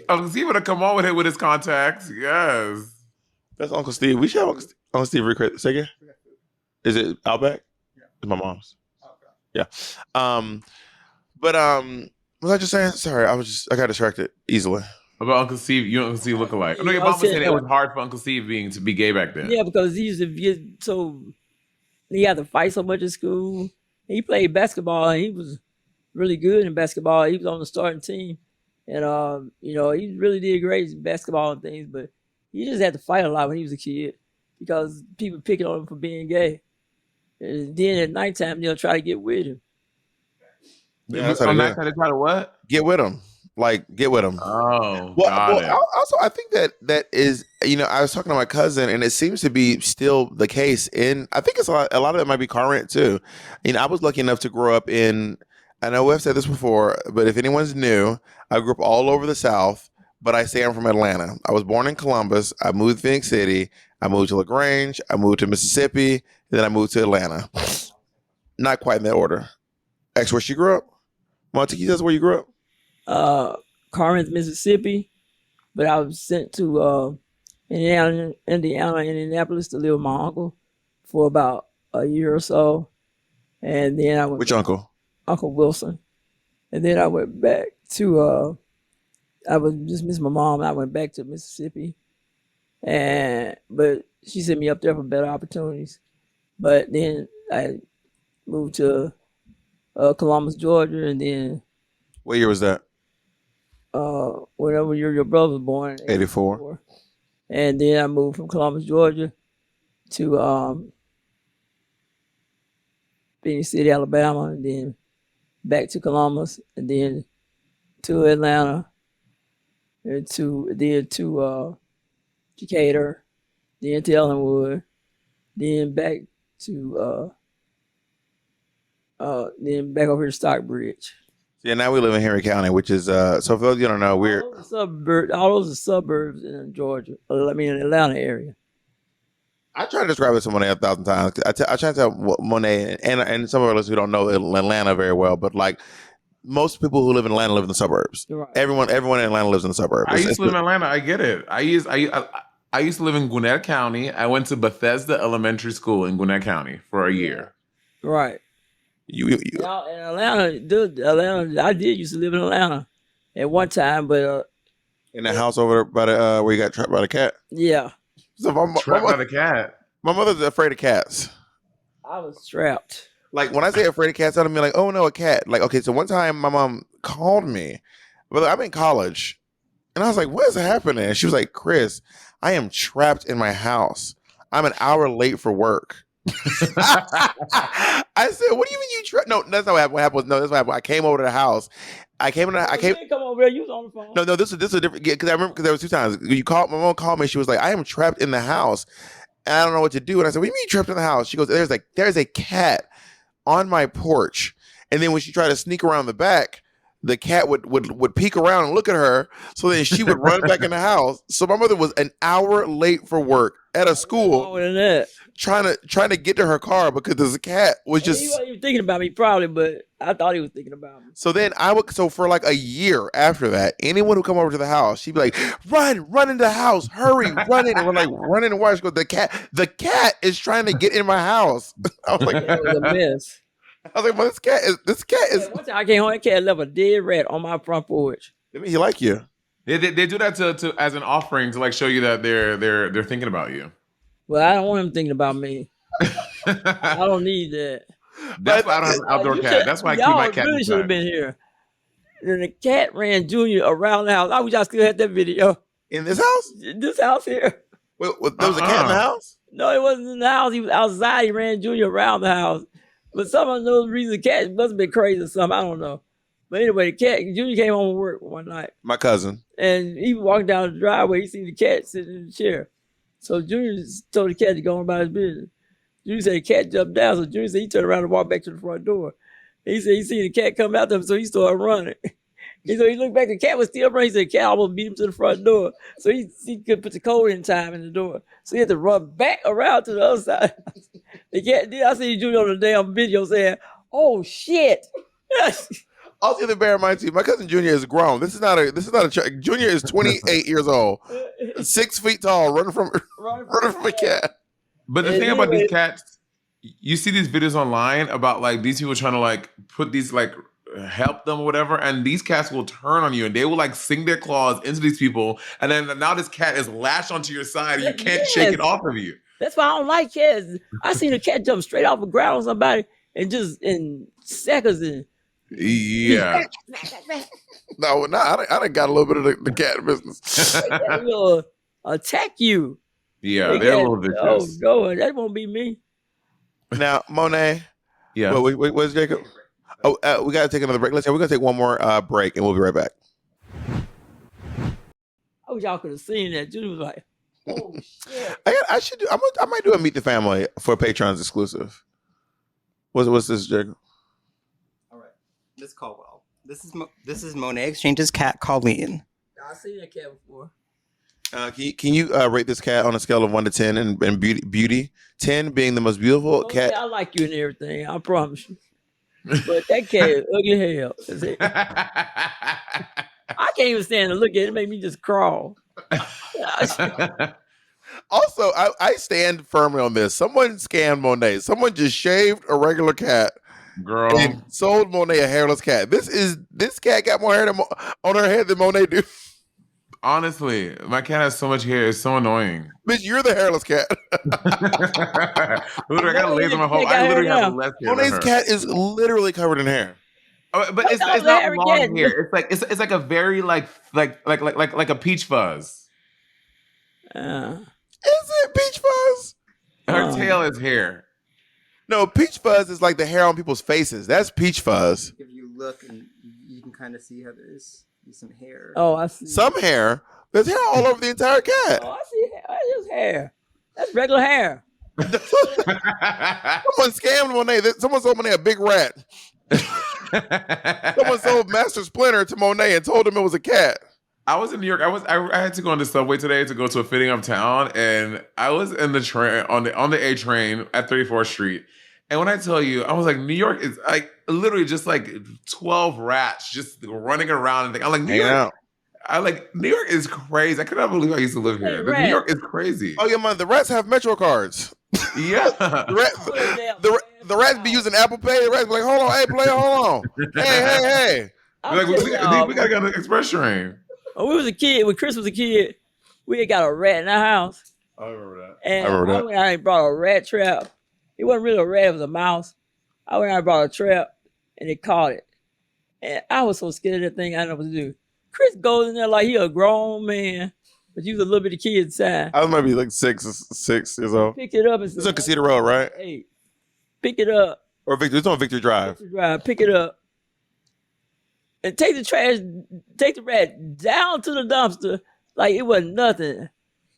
Uncle Steve would have come on with it with his contacts. Yes. That's Uncle Steve. We should have Uncle Steve recreate. Say again? Is it Outback? Yeah. It's my mom's. Okay. Yeah. But was I just saying? Sorry, I got distracted easily. About Uncle Steve, you and Uncle Steve look alike. No, your I was mom was saying, saying it was hard for Uncle Steve to be gay back then. yeah, because he used to get so he had to fight so much at school. He played basketball and he was really good in basketball. He was on the starting team, and he really did great in basketball and things. But he just had to fight a lot when he was a kid because people picking on him for being gay. And then at nighttime they'll try to get with him. Yeah, that's how On they that do. side, they try to what? Get with them. Like, get with them. Oh, Well, got it. also, I think that is, I was talking to my cousin, and it seems to be still the case. I think it's a lot of it might be current too. I was lucky enough to grow up in. I know we've said this before, but if anyone's new, I grew up all over the South. But I say I'm from Atlanta. I was born in Columbus. I moved to Phoenix City. I moved to LaGrange. I moved to Mississippi. And then I moved to Atlanta. Not quite in that order. Actually, where she grew up. Montague, that's where you grew up. Corinth, Mississippi, but I was sent to Indianapolis to live with my uncle for about a year or so, and then I went. Which uncle? Uncle Wilson, and then I went back to. I was just missing my mom. And I went back to Mississippi, but she sent me up there for better opportunities. But then I moved to Columbus, Georgia, and then. What year was that? Whenever your brother was born, 84. And then I moved from Columbus, Georgia, to Phoenix City, Alabama, and then back to Columbus, and then to Atlanta, and to Decatur, then to Ellenwood, then back to then back over to Stockbridge. Yeah, now we live in Henry County, which is so for those of you who don't know, we're all those are suburbs in Georgia. I mean, in the Atlanta area. I try to describe it to Monet 1,000 times. I try to tell Monet and some of us who don't know Atlanta very well, but like most people who live in Atlanta live in the suburbs. Right. Everyone in Atlanta lives in the suburbs. I used to live in Atlanta. I get it. I used to live in Gwinnett County. I went to Bethesda Elementary School in Gwinnett County for a year. Right. You in Atlanta, I did used to live in Atlanta at one time, but in the house over by the where you got trapped by the cat. Yeah. So trapped by the cat. My mother's afraid of cats. I was trapped. Like when I say afraid of cats, I don't mean like, oh no, a cat. Like, okay, so one time my mom called me, but I'm in college, and I was like, what is happening? And she was like, Chris, I am trapped in my house. I'm an hour late for work. I said, "What do you mean you trapped?" No, that's not what happened. What happened was, no, that's what happened. I came over to the house. I came. You didn't come over there. You was on the phone. No, this is a different. Because I remember because there was 2 times you called. My mom called me. She was like, "I am trapped in the house, and I don't know what to do." And I said, "What do you mean you're trapped in the house?" She goes, "There's a cat on my porch." And then when she tried to sneak around the back, the cat would peek around and look at her. So then she would run back in the house. So my mother was an hour late for work at a school, trying to get to her car because this cat was just. He wasn't even thinking about me, probably, but I thought he was thinking about me. So then so for like a year after that, anyone who come over to the house, she'd be like, run into the house, hurry, run in. And we're like, run in and watch. She goes, the cat is trying to get in my house. I was like, it was a mess. I was like, well, this cat is. One time I came home, that cat left a dead rat on my front porch. I mean, he like you. They do that to as an offering to like show you that they're thinking about you. Well, I don't want him thinking about me. I don't need that. That's why I don't have an outdoor cat. That's why I keep my cat really should have inside. been here. And the cat ran Junior around the house. I wish I still had that video. In this house? This house here. Well, there was a cat in the house? No, it wasn't in the house. He was outside. He ran Junior around the house. But some of those reasons, the cat must have been crazy or something. I don't know. But anyway, Junior came home from work one night. My cousin. And he was walking down the driveway. He seen the cat sitting in the chair. So Junior told the cat to go on about his business. Junior said the cat jumped down. So Junior said he turned around and walked back to the front door. He said he seen the cat come out there, so he started running. He looked back, the cat was still running. He said the cat almost beat him to the front door. So he could put the code in time in the door. So he had to run back around to the other side. The cat did. I see Junior on the damn video saying, "Oh shit." Also, to bear in mind too, my cousin Junior is grown. This is not a Junior is 28 years old, 6 feet tall, running from a cat. But the thing about these cats, you see these videos online about like these people trying to like put these like help them or whatever, and these cats will turn on you and they will like sink their claws into these people, and then now this cat is lashed onto your side and you can't shake Yes. it off of you. That's why I don't like cats. I seen a cat jump straight off the ground on somebody and just in seconds and Yeah. No, I done got a little bit of the cat business. they will attack you. Yeah, They they're a cat- little oh vicious. no, that won't be me. Now, Monet, Yeah. where's Jacob? Oh, we got to take another break. We're going to take one more break, and we'll be right back. I wish y'all could have seen that. Judy was like, "Oh shit!" I might do a Meet the Family for Patreon's exclusive. What's this, Jacob? All right, Miss Caldwell. This is Monet Exchange's cat, Colleen. I seen that cat before. Can you rate this cat on a scale of 1 to 10 and beauty? 10 being the most beautiful Okay, cat. I like you and everything. I promise you. But that cat is ugly hell. I can't even stand to look at it. It made me just crawl. Also, I stand firmly on this. Someone scammed Monet. Someone just shaved a regular cat Girl. and sold Monet a hairless cat. This cat got more hair on her head than Monet do. Honestly, my cat has so much hair. It's so annoying. Bitch, you're the hairless cat. Literally, I got laser my whole. I literally have less hair than Monet's her. cat is literally covered in hair. Oh, but it's That's not all long again. hair. It's like a very like a peach fuzz. Is it peach fuzz? Her tail is hair. No, peach fuzz is like the hair on people's faces. That's peach fuzz. If you look, and you can kind of see how there's some hair. Oh, I see. Some hair. There's hair all over the entire cat. Oh, I see hair. That's just hair. That's regular hair. Someone scammed Monet. Someone sold Monet a big rat. Someone sold Master Splinter to Monet and told him it was a cat. I was in New York. I had to go on the subway today to go to a fitting uptown, and I was in the train on the A train at 34th Street. And when I tell you, I was like, New York is like literally just like 12 rats just running around. And I'm like, New York. New York is crazy. I could not believe I used to live here. But New York is crazy. Oh yeah, man. The rats have Metro cards. Yeah. The rats be using Apple Pay. The rats be like, hold on, hey, player, hold on. Hey. Like, we gotta get on the express train. When we was a kid, when Chris was a kid, we had got a rat in our house. I remember that. And I went out and brought a rat trap. It wasn't really a rat, it was a mouse. I went out and brought a trap, and it caught it. And I was so scared of that thing, I didn't know what to do. Chris goes in there like he a grown man, but you was a little bitty kid inside. I was maybe like 6 years old. Picked it up and It's said, on Casita Road, right? hey, pick it up. Or Victory. It's on Victory Drive. Pick it up. And take the rat down to the dumpster like it wasn't nothing.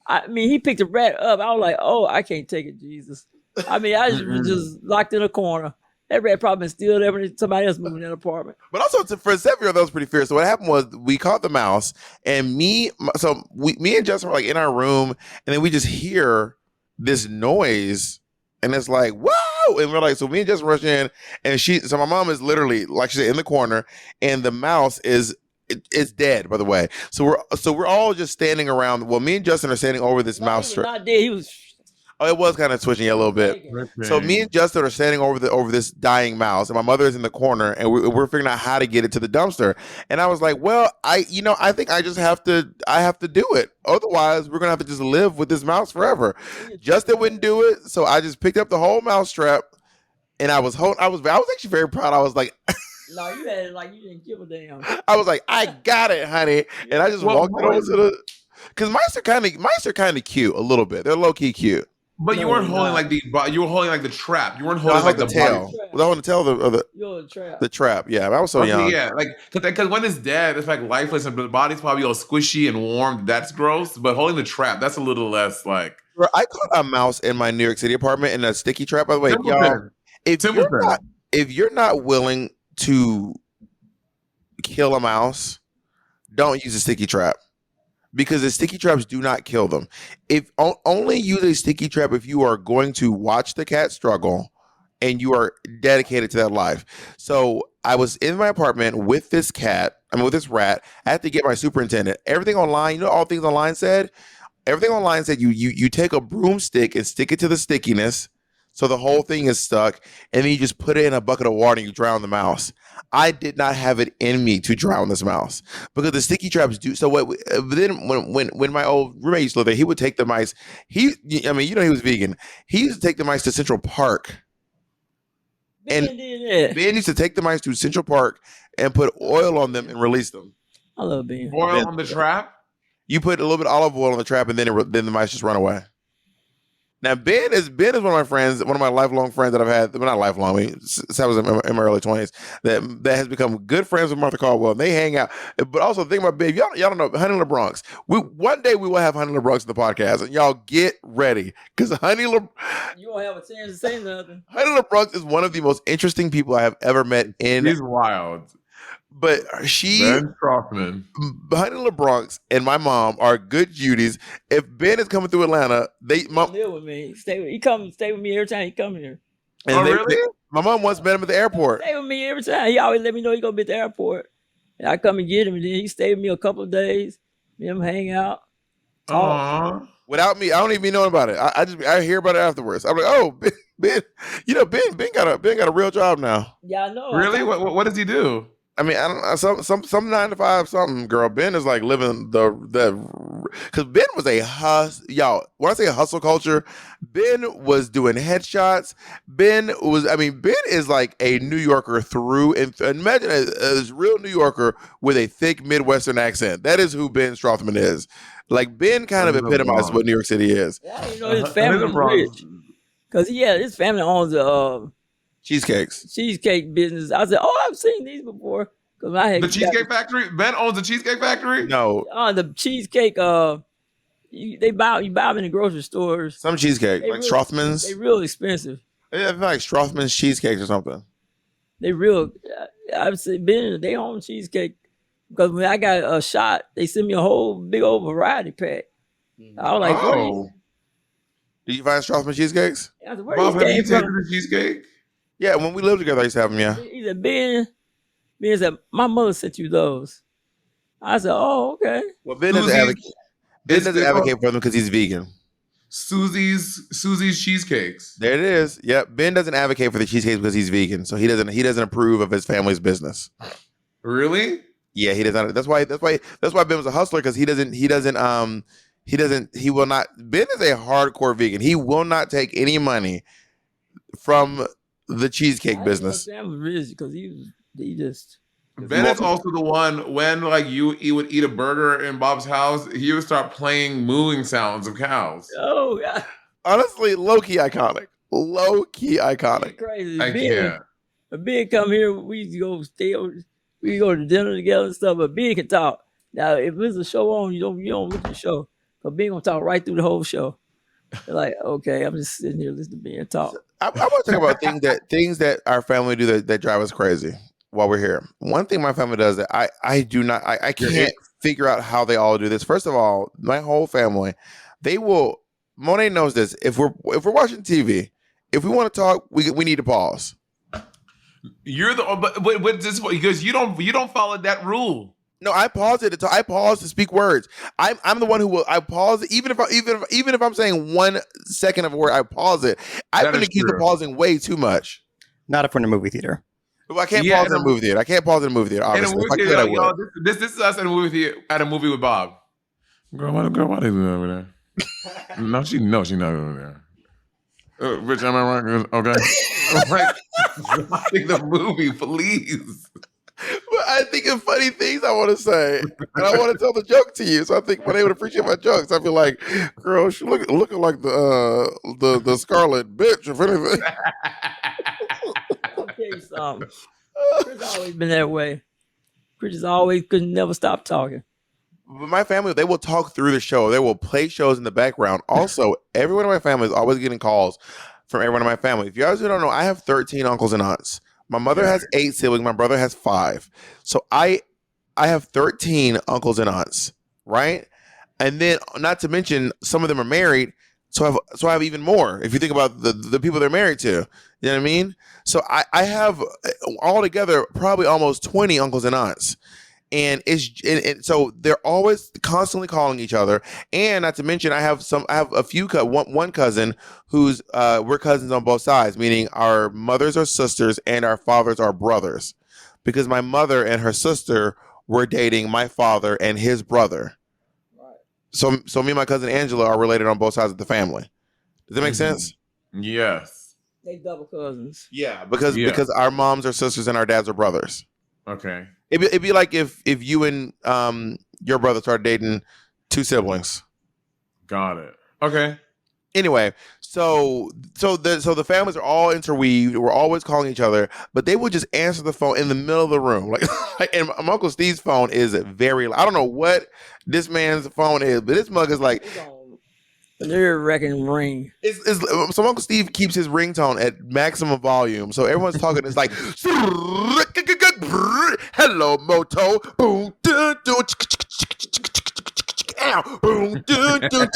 I mean, he picked the rat up. I was like, oh, I can't take it, Jesus. I mean, I was just locked in a corner. That rat probably been still there when somebody else moved in that apartment. But also for a 7-year-old, that was pretty fierce. So what happened was we caught the mouse, and me and Justin were like in our room, and then we just hear this noise, and it's like, whoa! And we're like, so me and Justin rush in, and so my mom is literally, like she said, in the corner, and the mouse is dead, by the way. So we're all just standing around. Well, me and Justin are standing over this mouse He was strip. not dead. He was. Oh, it was kind of twitching a little bit. So me and Justin are standing over this dying mouse, and my mother is in the corner, and we're figuring out how to get it to the dumpster. And I was like, well, I think I just have to do it. Otherwise, we're gonna have to just live with this mouse forever. Justin wouldn't do it, so I just picked up the whole mouse trap, and I was actually very proud. I was like, No, you had it like you didn't give a damn. I was like, I got it, honey, and I just walked it over to the. Because mice are kind of cute a little bit. They're low key cute. But you weren't holding like you were holding like the trap. You weren't holding like the tail. body. Was I holding the tail of You're a trap. the trap? Yeah, I was so young. Yeah, like because when it's dead, it's like lifeless, and the body's probably all squishy and warm. That's gross. But holding the trap, that's a little less like. Bro, I caught a mouse in my New York City apartment in a sticky trap. By the way, y'all, if you're not willing to kill a mouse, don't use a sticky trap. Because the sticky traps do not kill them. If only use a sticky trap if you are going to watch the cat struggle and you are dedicated to that life. So I was in my apartment with this with this rat. I had to get my superintendent. Everything online, all things online said? Everything online said you take a broomstick and stick it to the stickiness So the whole thing is stuck, and then you just put it in a bucket of water and you drown the mouse. I did not have it in me to drown this mouse because the sticky traps do. So what? But then when my old roommate used to live there, he would take the mice. I mean, he was vegan. He used to take the mice to Central Park, and Ben used to take the mice to Central Park and put oil on them and release them. I love Ben. Oil on the trap. You put a little bit of olive oil on the trap, and then the mice just run away. Now Ben is one of my friends, one of my lifelong friends that I've had. Well, not lifelong. Since I was in my early 20s, that has become good friends with Martha Caldwell. And they hang out. But also think about Ben. Y'all don't know Honey LeBronx. One day we will have Honey LeBronx in the podcast, and y'all get ready because You won't have a chance to say nothing. Honey LeBronx is one of the most interesting people I have ever met in. He's wild. But Ben Strothman, Honey LeBronx and my mom are good Judies. If Ben is coming through Atlanta, He live with me. He come stay with me every time he come here. And really? My mom once met him at the airport. Stay with me every time. He always let me know he gonna be at the airport. And I come and get him, and then he stay with me a couple of days. Me and him hang out. Aww. Without me, I don't even know about it. I hear about it afterwards. I'm like, oh, Ben, Ben got a real job now. Yeah, I know. Really? What does he do? I mean, I don't know, some 9 to 5 something, girl. Ben is like living because Ben was y'all. When I say a hustle culture, Ben was doing headshots. Ben is like a New Yorker through and imagine a real New Yorker with a thick Midwestern accent. That is who Ben Strothman is. Like Ben kind of epitomizes what New York City is. Yeah, his family is rich because his family owns cheesecake business. I said, "Oh, I've seen these before." Because I had the Cheesecake Factory. Ben owns the Cheesecake Factory. No, the cheesecake. You buy them in the grocery stores. Some cheesecake like Strothman's. They real expensive. I feel like Strothman's cheesecakes or something. They real. I've seen Ben. They own cheesecake because when I got a shot, they sent me a whole big old variety pack. I was like, "Oh." Did you find Strothman cheesecakes? I said, Bob, have you tasted the cheesecake? Yeah, when we lived together, I used to have them. Yeah. He said, Ben said, my mother sent you those. I said, oh, okay. Well, Ben doesn't advocate for them because he's vegan. Susie's cheesecakes. There it is. Yep. Ben doesn't advocate for the cheesecakes because he's vegan, so he doesn't approve of his family's business. Really? Yeah, he doesn't. That's why Ben was a hustler because he will not. Ben is a hardcore vegan. He will not take any money from the cheesecake business. Sam was rich because he just. Ben is also the one when you would eat a burger in Bob's house, he would start playing mooing sounds of cows. Oh yeah. Honestly, low key iconic. Crazy. I can't. Ben come here, we go to dinner together and stuff. But Ben can talk. Now, if there's a show on, you don't look at the show. But Ben gonna talk right through the whole show. Like, okay, I'm just sitting here listening to Ben talk. I want to talk about things that our family do that drive us crazy while we're here. One thing my family does that I can't figure out how they all do this. First of all, my whole family, they will. Monet knows this. If we're watching TV, if we want to talk, we need to pause. You're but this because you don't follow that rule. No, I pause it. I pause to speak words. I'm the one who will. I pause even if I'm saying 1 second of a word. I pause it. I've been accused of pausing way too much. Not if we're in a movie theater. Well, I can't pause in a movie theater. I can't pause in a movie theater. Obviously, if I could, I would. This is us at a movie theater, at a movie with Bob. Girl, why they doing over there? No, she's not over there. Rich, am I right? Okay. Like, watching the movie, please. But I think of funny things I want to say, and I want to tell the joke to you. So I think when they would appreciate my jokes, I'd be like, "Girl, she looking like the Scarlet bitch, if anything." I'll tell you something. Chris always been that way. Chris always could never stop talking. But my family, they will talk through the show. They will play shows in the background. Also, everyone in my family is always getting calls from everyone in my family. If you guys don't know, I have 13 uncles and aunts. My mother has 8 siblings. My brother has 5. So I have 13 uncles and aunts, right? And then, not to mention, some of them are married. So I have even more. If you think about the people they're married to, you know what I mean? So I have altogether probably almost 20 uncles and aunts. and so they're always constantly calling each other. And not to mention, I have a few one cousin who's we're cousins on both sides, meaning our mothers are sisters and our fathers are brothers, because my mother and her sister were dating my father and his brother. So me and my cousin Angela are related on both sides of the family. Does that make sense? Yes. They double cousins. Yeah, because our moms are sisters and our dads are brothers. Okay. It'd be like if you and your brother started dating two siblings. Got it. Okay. Anyway, so the families are all interweaved. We're always calling each other, but they would just answer the phone in the middle of the room. Like and my Uncle Steve's phone is very loud. I don't know what this man's phone is, but this mug is like nerve-wracking ring. So Uncle Steve keeps his ringtone at maximum volume, so everyone's talking. It's like, hello, Moto. Boom, dun, dun, boom, dun, dun,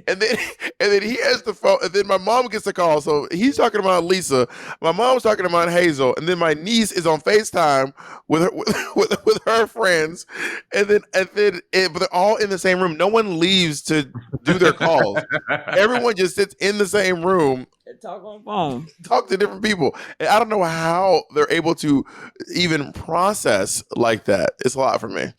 and then he has the phone, and then my mom gets the call. So he's talking about Lisa, my mom's talking about Hazel, and then my niece is on FaceTime with her with her friends, but they're all in the same room. No one leaves to do their calls. Everyone just sits in the same room and talk on phone. Talk to different people. And I don't know how they're able to even process like that. It's a lot for me.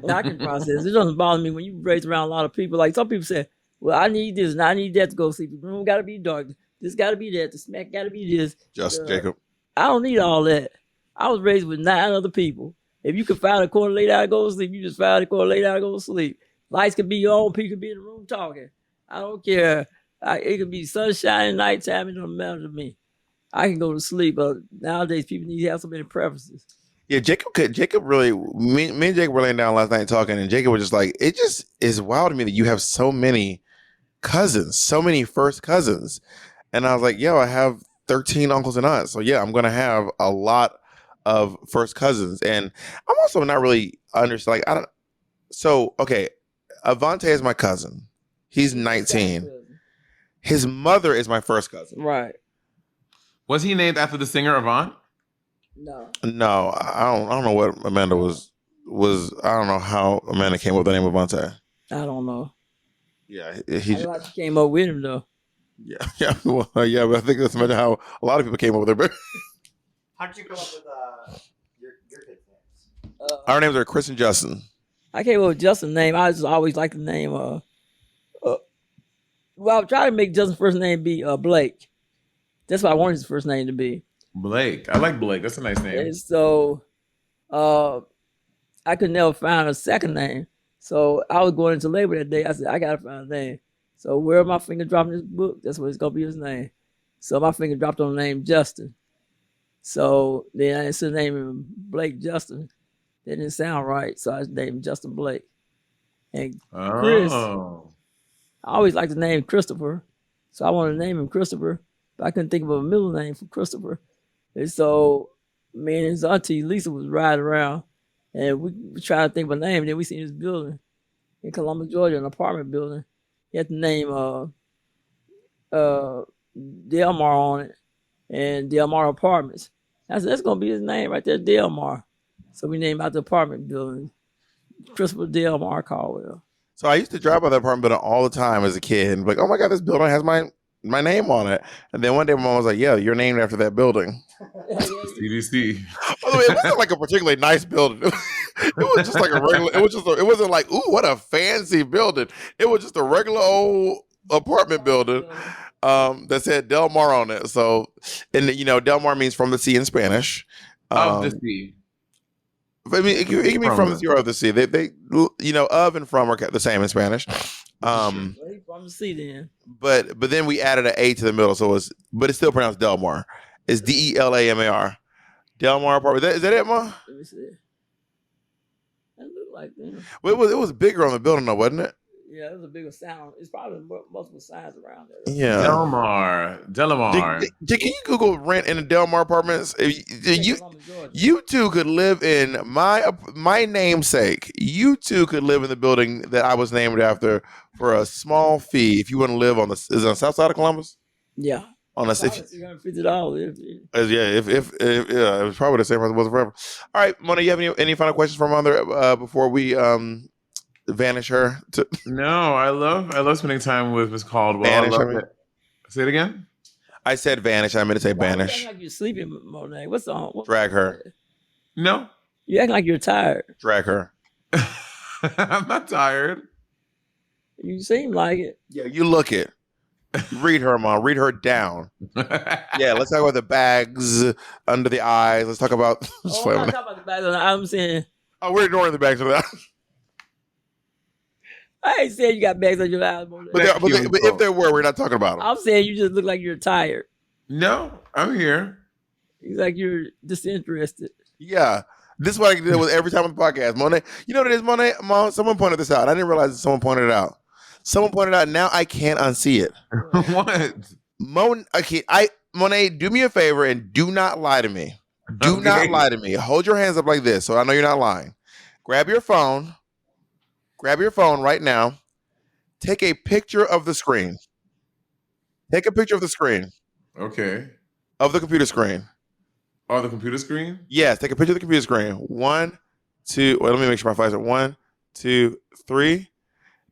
I can process. It doesn't bother me when you raise around a lot of people. Like some people say, well, I need this and I need that to go sleep. The room got to be dark. This got to be that. The smack got to be this. Just Jacob. I don't need all that. I was raised with 9 other people. If you could find a corner lay down and go to sleep, you just find a corner lay down and go to sleep. Lights could be on, people could be in the room talking. I don't care. It could be sunshine, nighttime, it don't matter to me. I can go to sleep, but nowadays people need to have so many preferences. Yeah, Jacob really, me and Jacob were laying down last night talking, and Jacob was just like, it just is wild to me that you have so many cousins, so many first cousins. And I was like, yo, I have 13 uncles and aunts. So yeah, I'm going to have a lot of first cousins. And I'm also not really understanding, okay, Avante is my cousin. He's 19. His mother is my first cousin. Right. Was he named after the singer Avant? No, I don't know what Amanda was. I don't know how Amanda came up with the name Avante. I don't know. Yeah, I like she came up with him though. Yeah, well, yeah, but I think that's how a lot of people came up with it. How did you come up with your kids' names? Our names are Chris and Justin. I came up with Justin's name. I just always like the name. Well, I tried to make Justin's first name be Blake. That's what I wanted his first name to be. Blake. I like Blake. That's a nice name. And so I could never find a second name. So I was going into labor that day. I said, I got to find a name. So where my finger dropped in this book, that's what it's going to be his name. So my finger dropped on the name Justin. So then I instead of naming him Blake Justin, that didn't sound right. So I named him Justin Blake. And Chris, I always liked the name Christopher. So I wanted to name him Christopher. But I couldn't think of a middle name for Christopher. And so me and his auntie Lisa was riding around and we tried to think of a name. And then we seen this building in Columbus, Georgia, an apartment building. He had the name Delmar on it and Delmar Apartments. I said, that's going to be his name right there, Delmar. So we named out the apartment building, Christopher Delmar Caldwell. So I used to drive by that apartment building all the time as a kid and be like, oh my God, this building has my name on it. And then one day my mom was like, yeah, you're named after that building. CDC. By the way, it wasn't like a particularly nice building. It was just like a regular, it wasn't like, ooh, what a fancy building. It was just a regular old apartment building that said Del Mar on it. So, and Del Mar means from the sea in Spanish. Of the sea. I mean, it can be from the sea or of the sea. They of and from are the same in Spanish. From the sea then. But then we added an A to the middle, so but it's still pronounced Delmar. It's Delamar. Delmar apartment. Is that it, Ma? Let me see. That looked like that. Well, it was bigger on the building, though, wasn't it? Yeah, it was a bigger sound. It's probably multiple signs around there. Yeah. Delamar. Can you Google rent in the Delmar apartments? You two could live in my namesake. You two could live in the building that I was named after for a small fee. If you want to live is it on the south side of Columbus? Yeah. Honestly, $350. it was probably the same as it was forever. All right, Mona, you have any final questions from other before we vanish her to No, I love spending time with Miss Caldwell. I vanish? I love mean, it. Say it again. I said vanish. I meant to say Why you acting banish. like you're sleeping, Monet? What's on? Drag her. No, You acting like you're tired. Drag her. I'm not tired. You seem like it. Yeah, you look it. Read her, Mom. Read her down. Yeah, let's talk about the bags under the eyes. Let's talk about. I'm not talking about the back. I'm saying Oh, we're ignoring the bags under the eyes. I ain't saying you got bags on your eyes, Monet. But if there were, we're not talking about them. I'm saying you just look like you're tired. No, I'm here. It's like you're disinterested. Yeah. This is what I can do with every time on the podcast. Monet, you know what it is, Monet? Mom, someone pointed this out. I didn't realize that someone pointed it out. Someone pointed out, now I can't unsee it. What? Monet, do me a favor and do not lie to me. Do not lie to me. Hold your hands up like this so I know you're not lying. Grab your phone. Grab your phone right now. Take a picture of the screen. Take a picture of the screen. Okay. Of the computer screen. Oh, the computer screen? Yes, take a picture of the computer screen. 1, 2, let me make sure my flash is 1, 2, 3.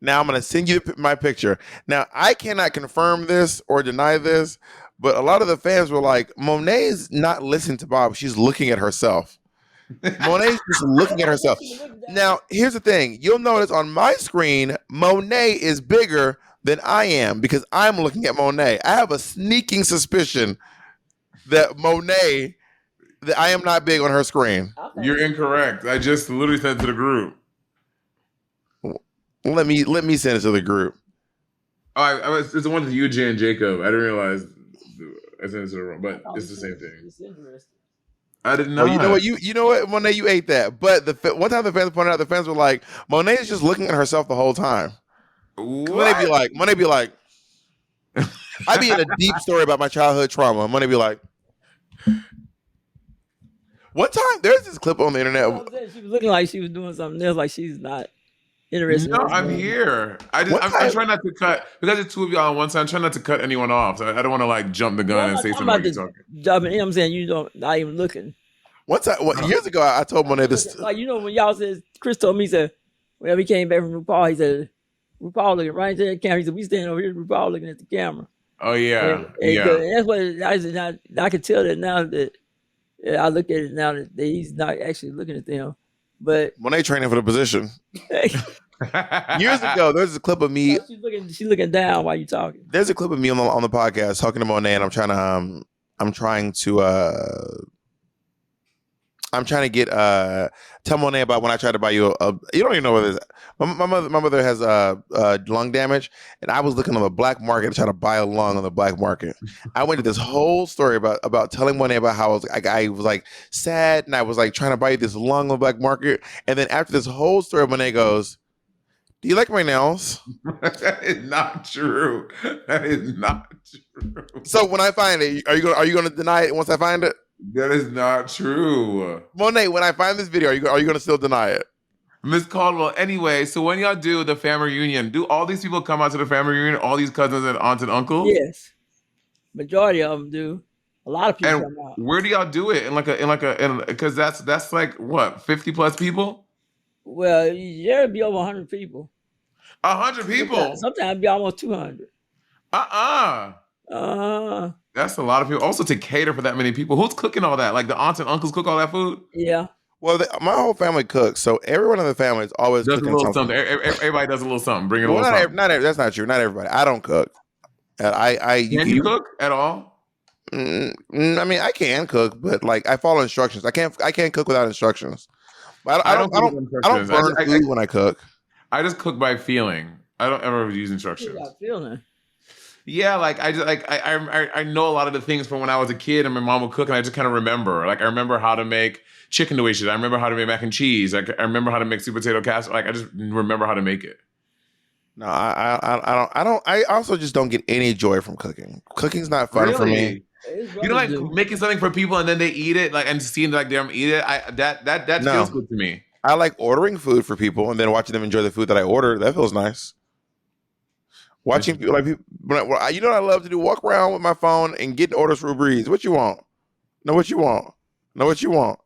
Now I'm going to send you my picture. Now, I cannot confirm this or deny this, but a lot of the fans were like, Monet is not listening to Bob. She's looking at herself. Monet's just looking at herself. Now, here's the thing. You'll notice on my screen, Monet is bigger than I am because I'm looking at Monet. I have a sneaking suspicion that I am not big on her screen. You're incorrect. I just literally sent it to the group. Let me send it to the group. Oh, it's the one to you, Jay and Jacob. I didn't realize I sent it to the wrong, but it's the same thing. I didn't know. Oh, you know what, Monet, you ate that. But one time the fans pointed out, the fans were like, Monet is just looking at herself the whole time. Monet be like, I'd be in a deep story about my childhood trauma. Monet be like, one time there's this clip on the internet. She was looking like she was doing something else, like she's not interested. No, I'm here. I'm trying not to cut because it's two of y'all on one side. I'm trying not to cut anyone off. So I don't want to like jump the gun and say something like you're talking. Jumping in, I'm saying you don't not even looking. Years ago, I told Monet this. Like when y'all said, Chris told me, he said, whenever he came back from RuPaul, he said, RuPaul looking right into the camera. He said, we standing over here, RuPaul looking at the camera. Oh yeah, and that's what I said. I can tell that now that I look at it now that he's not actually looking at them. But Monet training for the position. Years ago, there's a clip of me. She's looking down while you're talking. There's a clip of me on the podcast talking to Monet, and I'm trying to get tell Monet about when I tried to buy you you don't even know what it is. My mother has lung damage, and I was looking on the black market to try to buy a lung on the black market. I went to this whole story about telling Monet about how I was like sad, and I was like trying to buy this lung on the black market. And then after this whole story, Monet goes, "Do you like my nails?" That is not true. That is not true. So when I find it, are you going to deny it once I find it? That is not true. Monet, when I find this video, are you going to still deny it? Miss Caldwell, anyway, so when y'all do the family reunion, do all these people come out to the family reunion? All these cousins and aunts and uncles? Yes. Majority of them do. A lot of people come out. Where do y'all do it? Because that's like what, 50 plus people? Well, there'll be over 100 people. 100 people? Sometimes it'll be almost 200. That's a lot of people. Also to cater for that many people. Who's cooking all that? Like the aunts and uncles cook all that food? Yeah. Well, my whole family cooks, so everyone in the family is always does cooking a little something. Everybody does a little something. Bring it a little something. That's not true. Not everybody. I don't cook. Can you cook at all? I mean, I can cook, but like I follow instructions. I can't cook without instructions. But I don't burn food when I cook. I just cook by feeling. I don't ever use instructions. By feeling. Yeah, like I know a lot of the things from when I was a kid and my mom would cook, and I just kind of remember. Like I remember how to make chicken delicious. I remember how to make mac and cheese. Like I remember how to make sweet potato casserole. Like I just remember how to make it. No, I don't. I also just don't get any joy from cooking. Cooking's not fun for me. You know, like making something for people and then they eat it, like and seeing like them eat it. That feels good to me. I like ordering food for people and then watching them enjoy the food that I order. That feels nice. Watching people like people, you know what I love to do? Walk around with my phone and get orders for Uber Eats. What you want? Know what you want? Know what you want?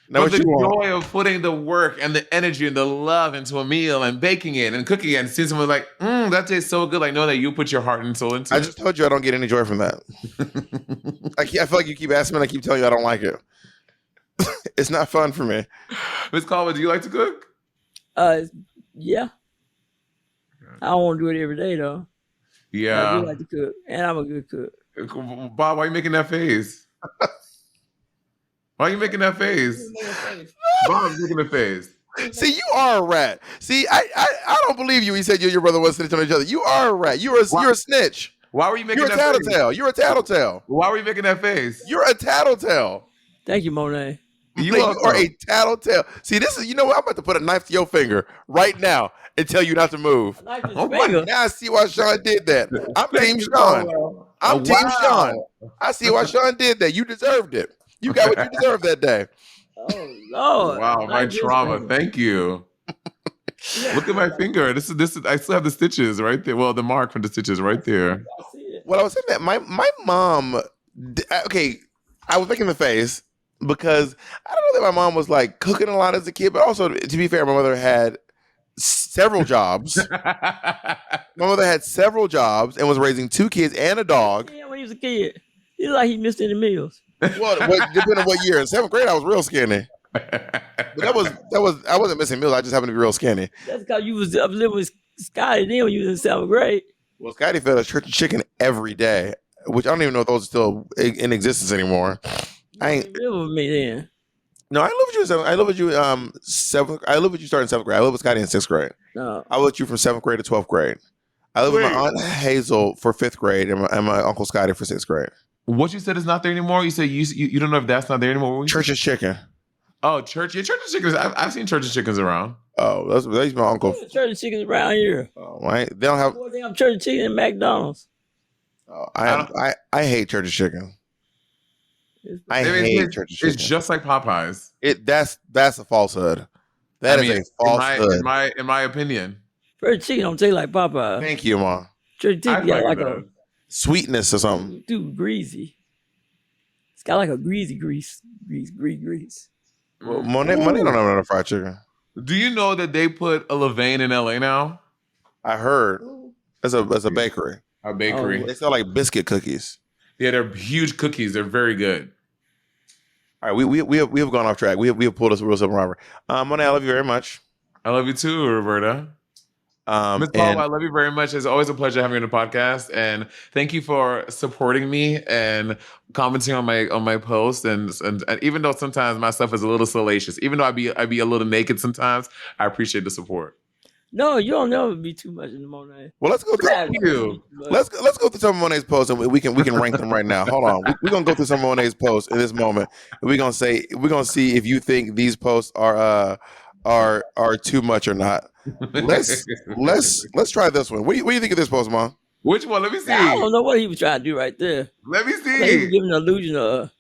Know But what the you want? joy of putting the work and the energy and the love into a meal and baking it and cooking it and seeing someone like, that tastes so good. Like, know that you put your heart and soul into I it. just told you I don't get any joy from that. I feel like you keep asking me and I keep telling you I don't like it. It's not fun for me. Miss Caldwell, do you like to cook? Yeah. I don't want to do it every day though. I do Yeah. like to cook, and I'm a good cook. Bob, why are you making that face? Why are you making that face? Bob's making a face. See, you are a rat. See, I don't believe you. He said you and your brother was snitching on each other. You are a rat. You're a snitch. Why were you making You're a that face? tattletale. You're a tattletale. Why were you making that face? You're a tattletale. Thank you, Monet. You are a tattletale. See, this is, you know what? I'm about to put a knife to your finger right now and tell you not to move. Oh my God. Now I see why Sean did that. I'm Team Sean. I'm Team Sean. I see why Sean did that. You deserved it. You got what you deserved that day. Oh Lord! Wow, my Not this trauma. one. Thank you. Look at my finger. This is. I still have the stitches right there. Well, the mark from the stitches right there. I see it. Well, I was saying that my mom. Okay, I was making the face because I don't know that my mom was like cooking a lot as a kid, but also to be fair, my mother had several jobs. My mother had several jobs and was raising 2 kids and a dog. Yeah, when he was a kid, he looked like he missed any meals. Well, depending on what year. In 7th grade, I was real skinny. But that was I wasn't missing meals. I just happened to be real skinny. That's because you was up living with Scotty then when you was in 7th grade. Well, Scotty fed us church and chicken every day, which I don't even know if those are still in existence anymore. I ain't. You live with me then. No, I live with you. I live with you. 7th. I live with you starting 7th grade. I live with Scotty in 6th grade. No. I live with you from 7th grade to 12th grade. I live with my aunt Hazel for 5th grade and my uncle Scotty for 6th grade. What you said is not there anymore. You said you don't know if that's not there anymore. Church's chicken. Oh, church. Yeah, church and chickens. I've seen church and chickens around. Oh, that's my uncle. Church and chickens around here. Oh, right. They don't have. Boy, they have church and chicken at McDonald's. Oh, I hate Church's chicken. I mean, hate Church's chicken. It's just like Popeyes. That's a falsehood. That is a falsehood. In my opinion. Church chicken don't taste like Popeye. Thank you, Mom. Church chicken got like a Sweetness or something. too greasy. It's got like a greasy grease. Well, Monet don't have another fried chicken. Do you know that they put a Levain in LA now? I heard. That's a bakery. A bakery. They sell like biscuit cookies. Yeah, they're huge cookies. They're very good. All right, we have gone off track. We have pulled us a real simple robbery. Monet, I love you very much. I love you too, Roberta. Ms. Paul, I love you very much. It's always a pleasure having you on the podcast, and thank you for supporting me and commenting on my posts. And even though sometimes my stuff is a little salacious, even though I be a little naked sometimes, I appreciate the support. No, you don't never be too much in the Monet. Well, let's go through. Thank you. Let's go through some of Monet's posts, and we can rank them right now. Hold on, we're gonna go through some of Monet's posts in this moment. And we're gonna see if you think these posts are too much or not. Let's try this one. What do you think of this post, Mom? Which one? Let me see. I don't know what he was trying to do right there. Let me He was see. giving an illusion of.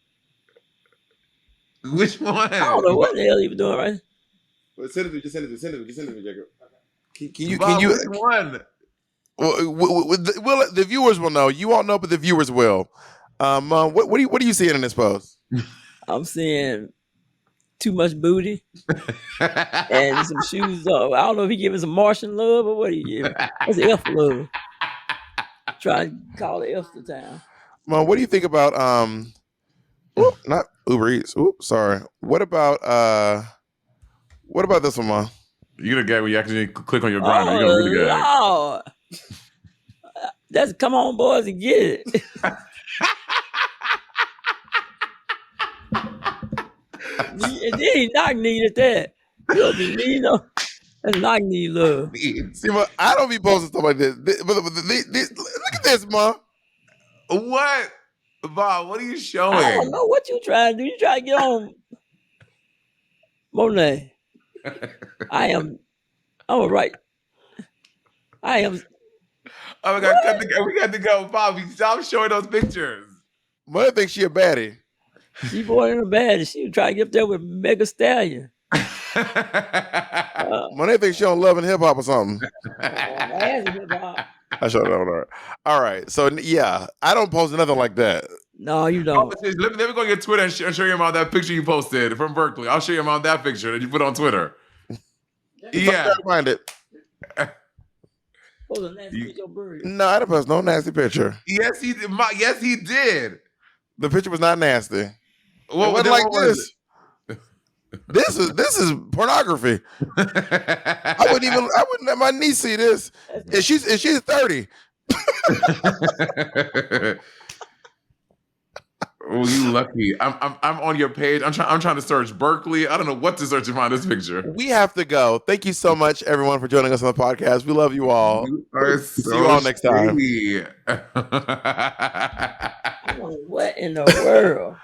Which one? I don't know what the hell he was doing right. Well, send it to me, Jacob. Can you? Which one? Well, the viewers will know. You won't know, but the viewers will. Mom, what are you seeing in this post? I'm seeing too much booty and some shoes on. I don't know if he giving some Martian love or what he giving. That's F love. Try to call it F the time. Mom, what do you think about not Uber Eats? Oops, sorry. What about this one, Mom? You're gonna get when you actually click on your grinder. You're gonna really get it. Lord. That's come on, boys, and get it. And then he knock knee at that. You know, that's knock knee love. See, Mom, I don't be posting stuff like this. But look at this, Mom. What? Bob, what are you I don't showing? know what you trying to do. You try to get on Monet. I'm right. I am. Oh my God, we got to go. Bob, stop showing those pictures. Mother thinks she a baddie. She born in a bad. She was trying to get up there with Mega Stallion. Monet thinks she on Love and Hip Hop or something. I asked him about I showed it on her. All right. So yeah, I don't post nothing like that. No, you Oh, don't. let me go on your Twitter and show you about that picture you posted from Berkeley. I'll show you about that picture that you put on Twitter. Yeah. Find it. Hold on, nasty picture of bird. No, I didn't post no nasty picture. Yes, he did. Yes, he did. The picture was not nasty. What, It wasn't then like what was this. This is pornography. I wouldn't let my niece see this. And she's 30. Oh, you lucky. I'm on your page. I'm trying to search Berkeley. I don't know what to search to find this picture. We have to go. Thank you so much, everyone, for joining us on the podcast. We love you all. You are See so you all next time. shady. What in the world?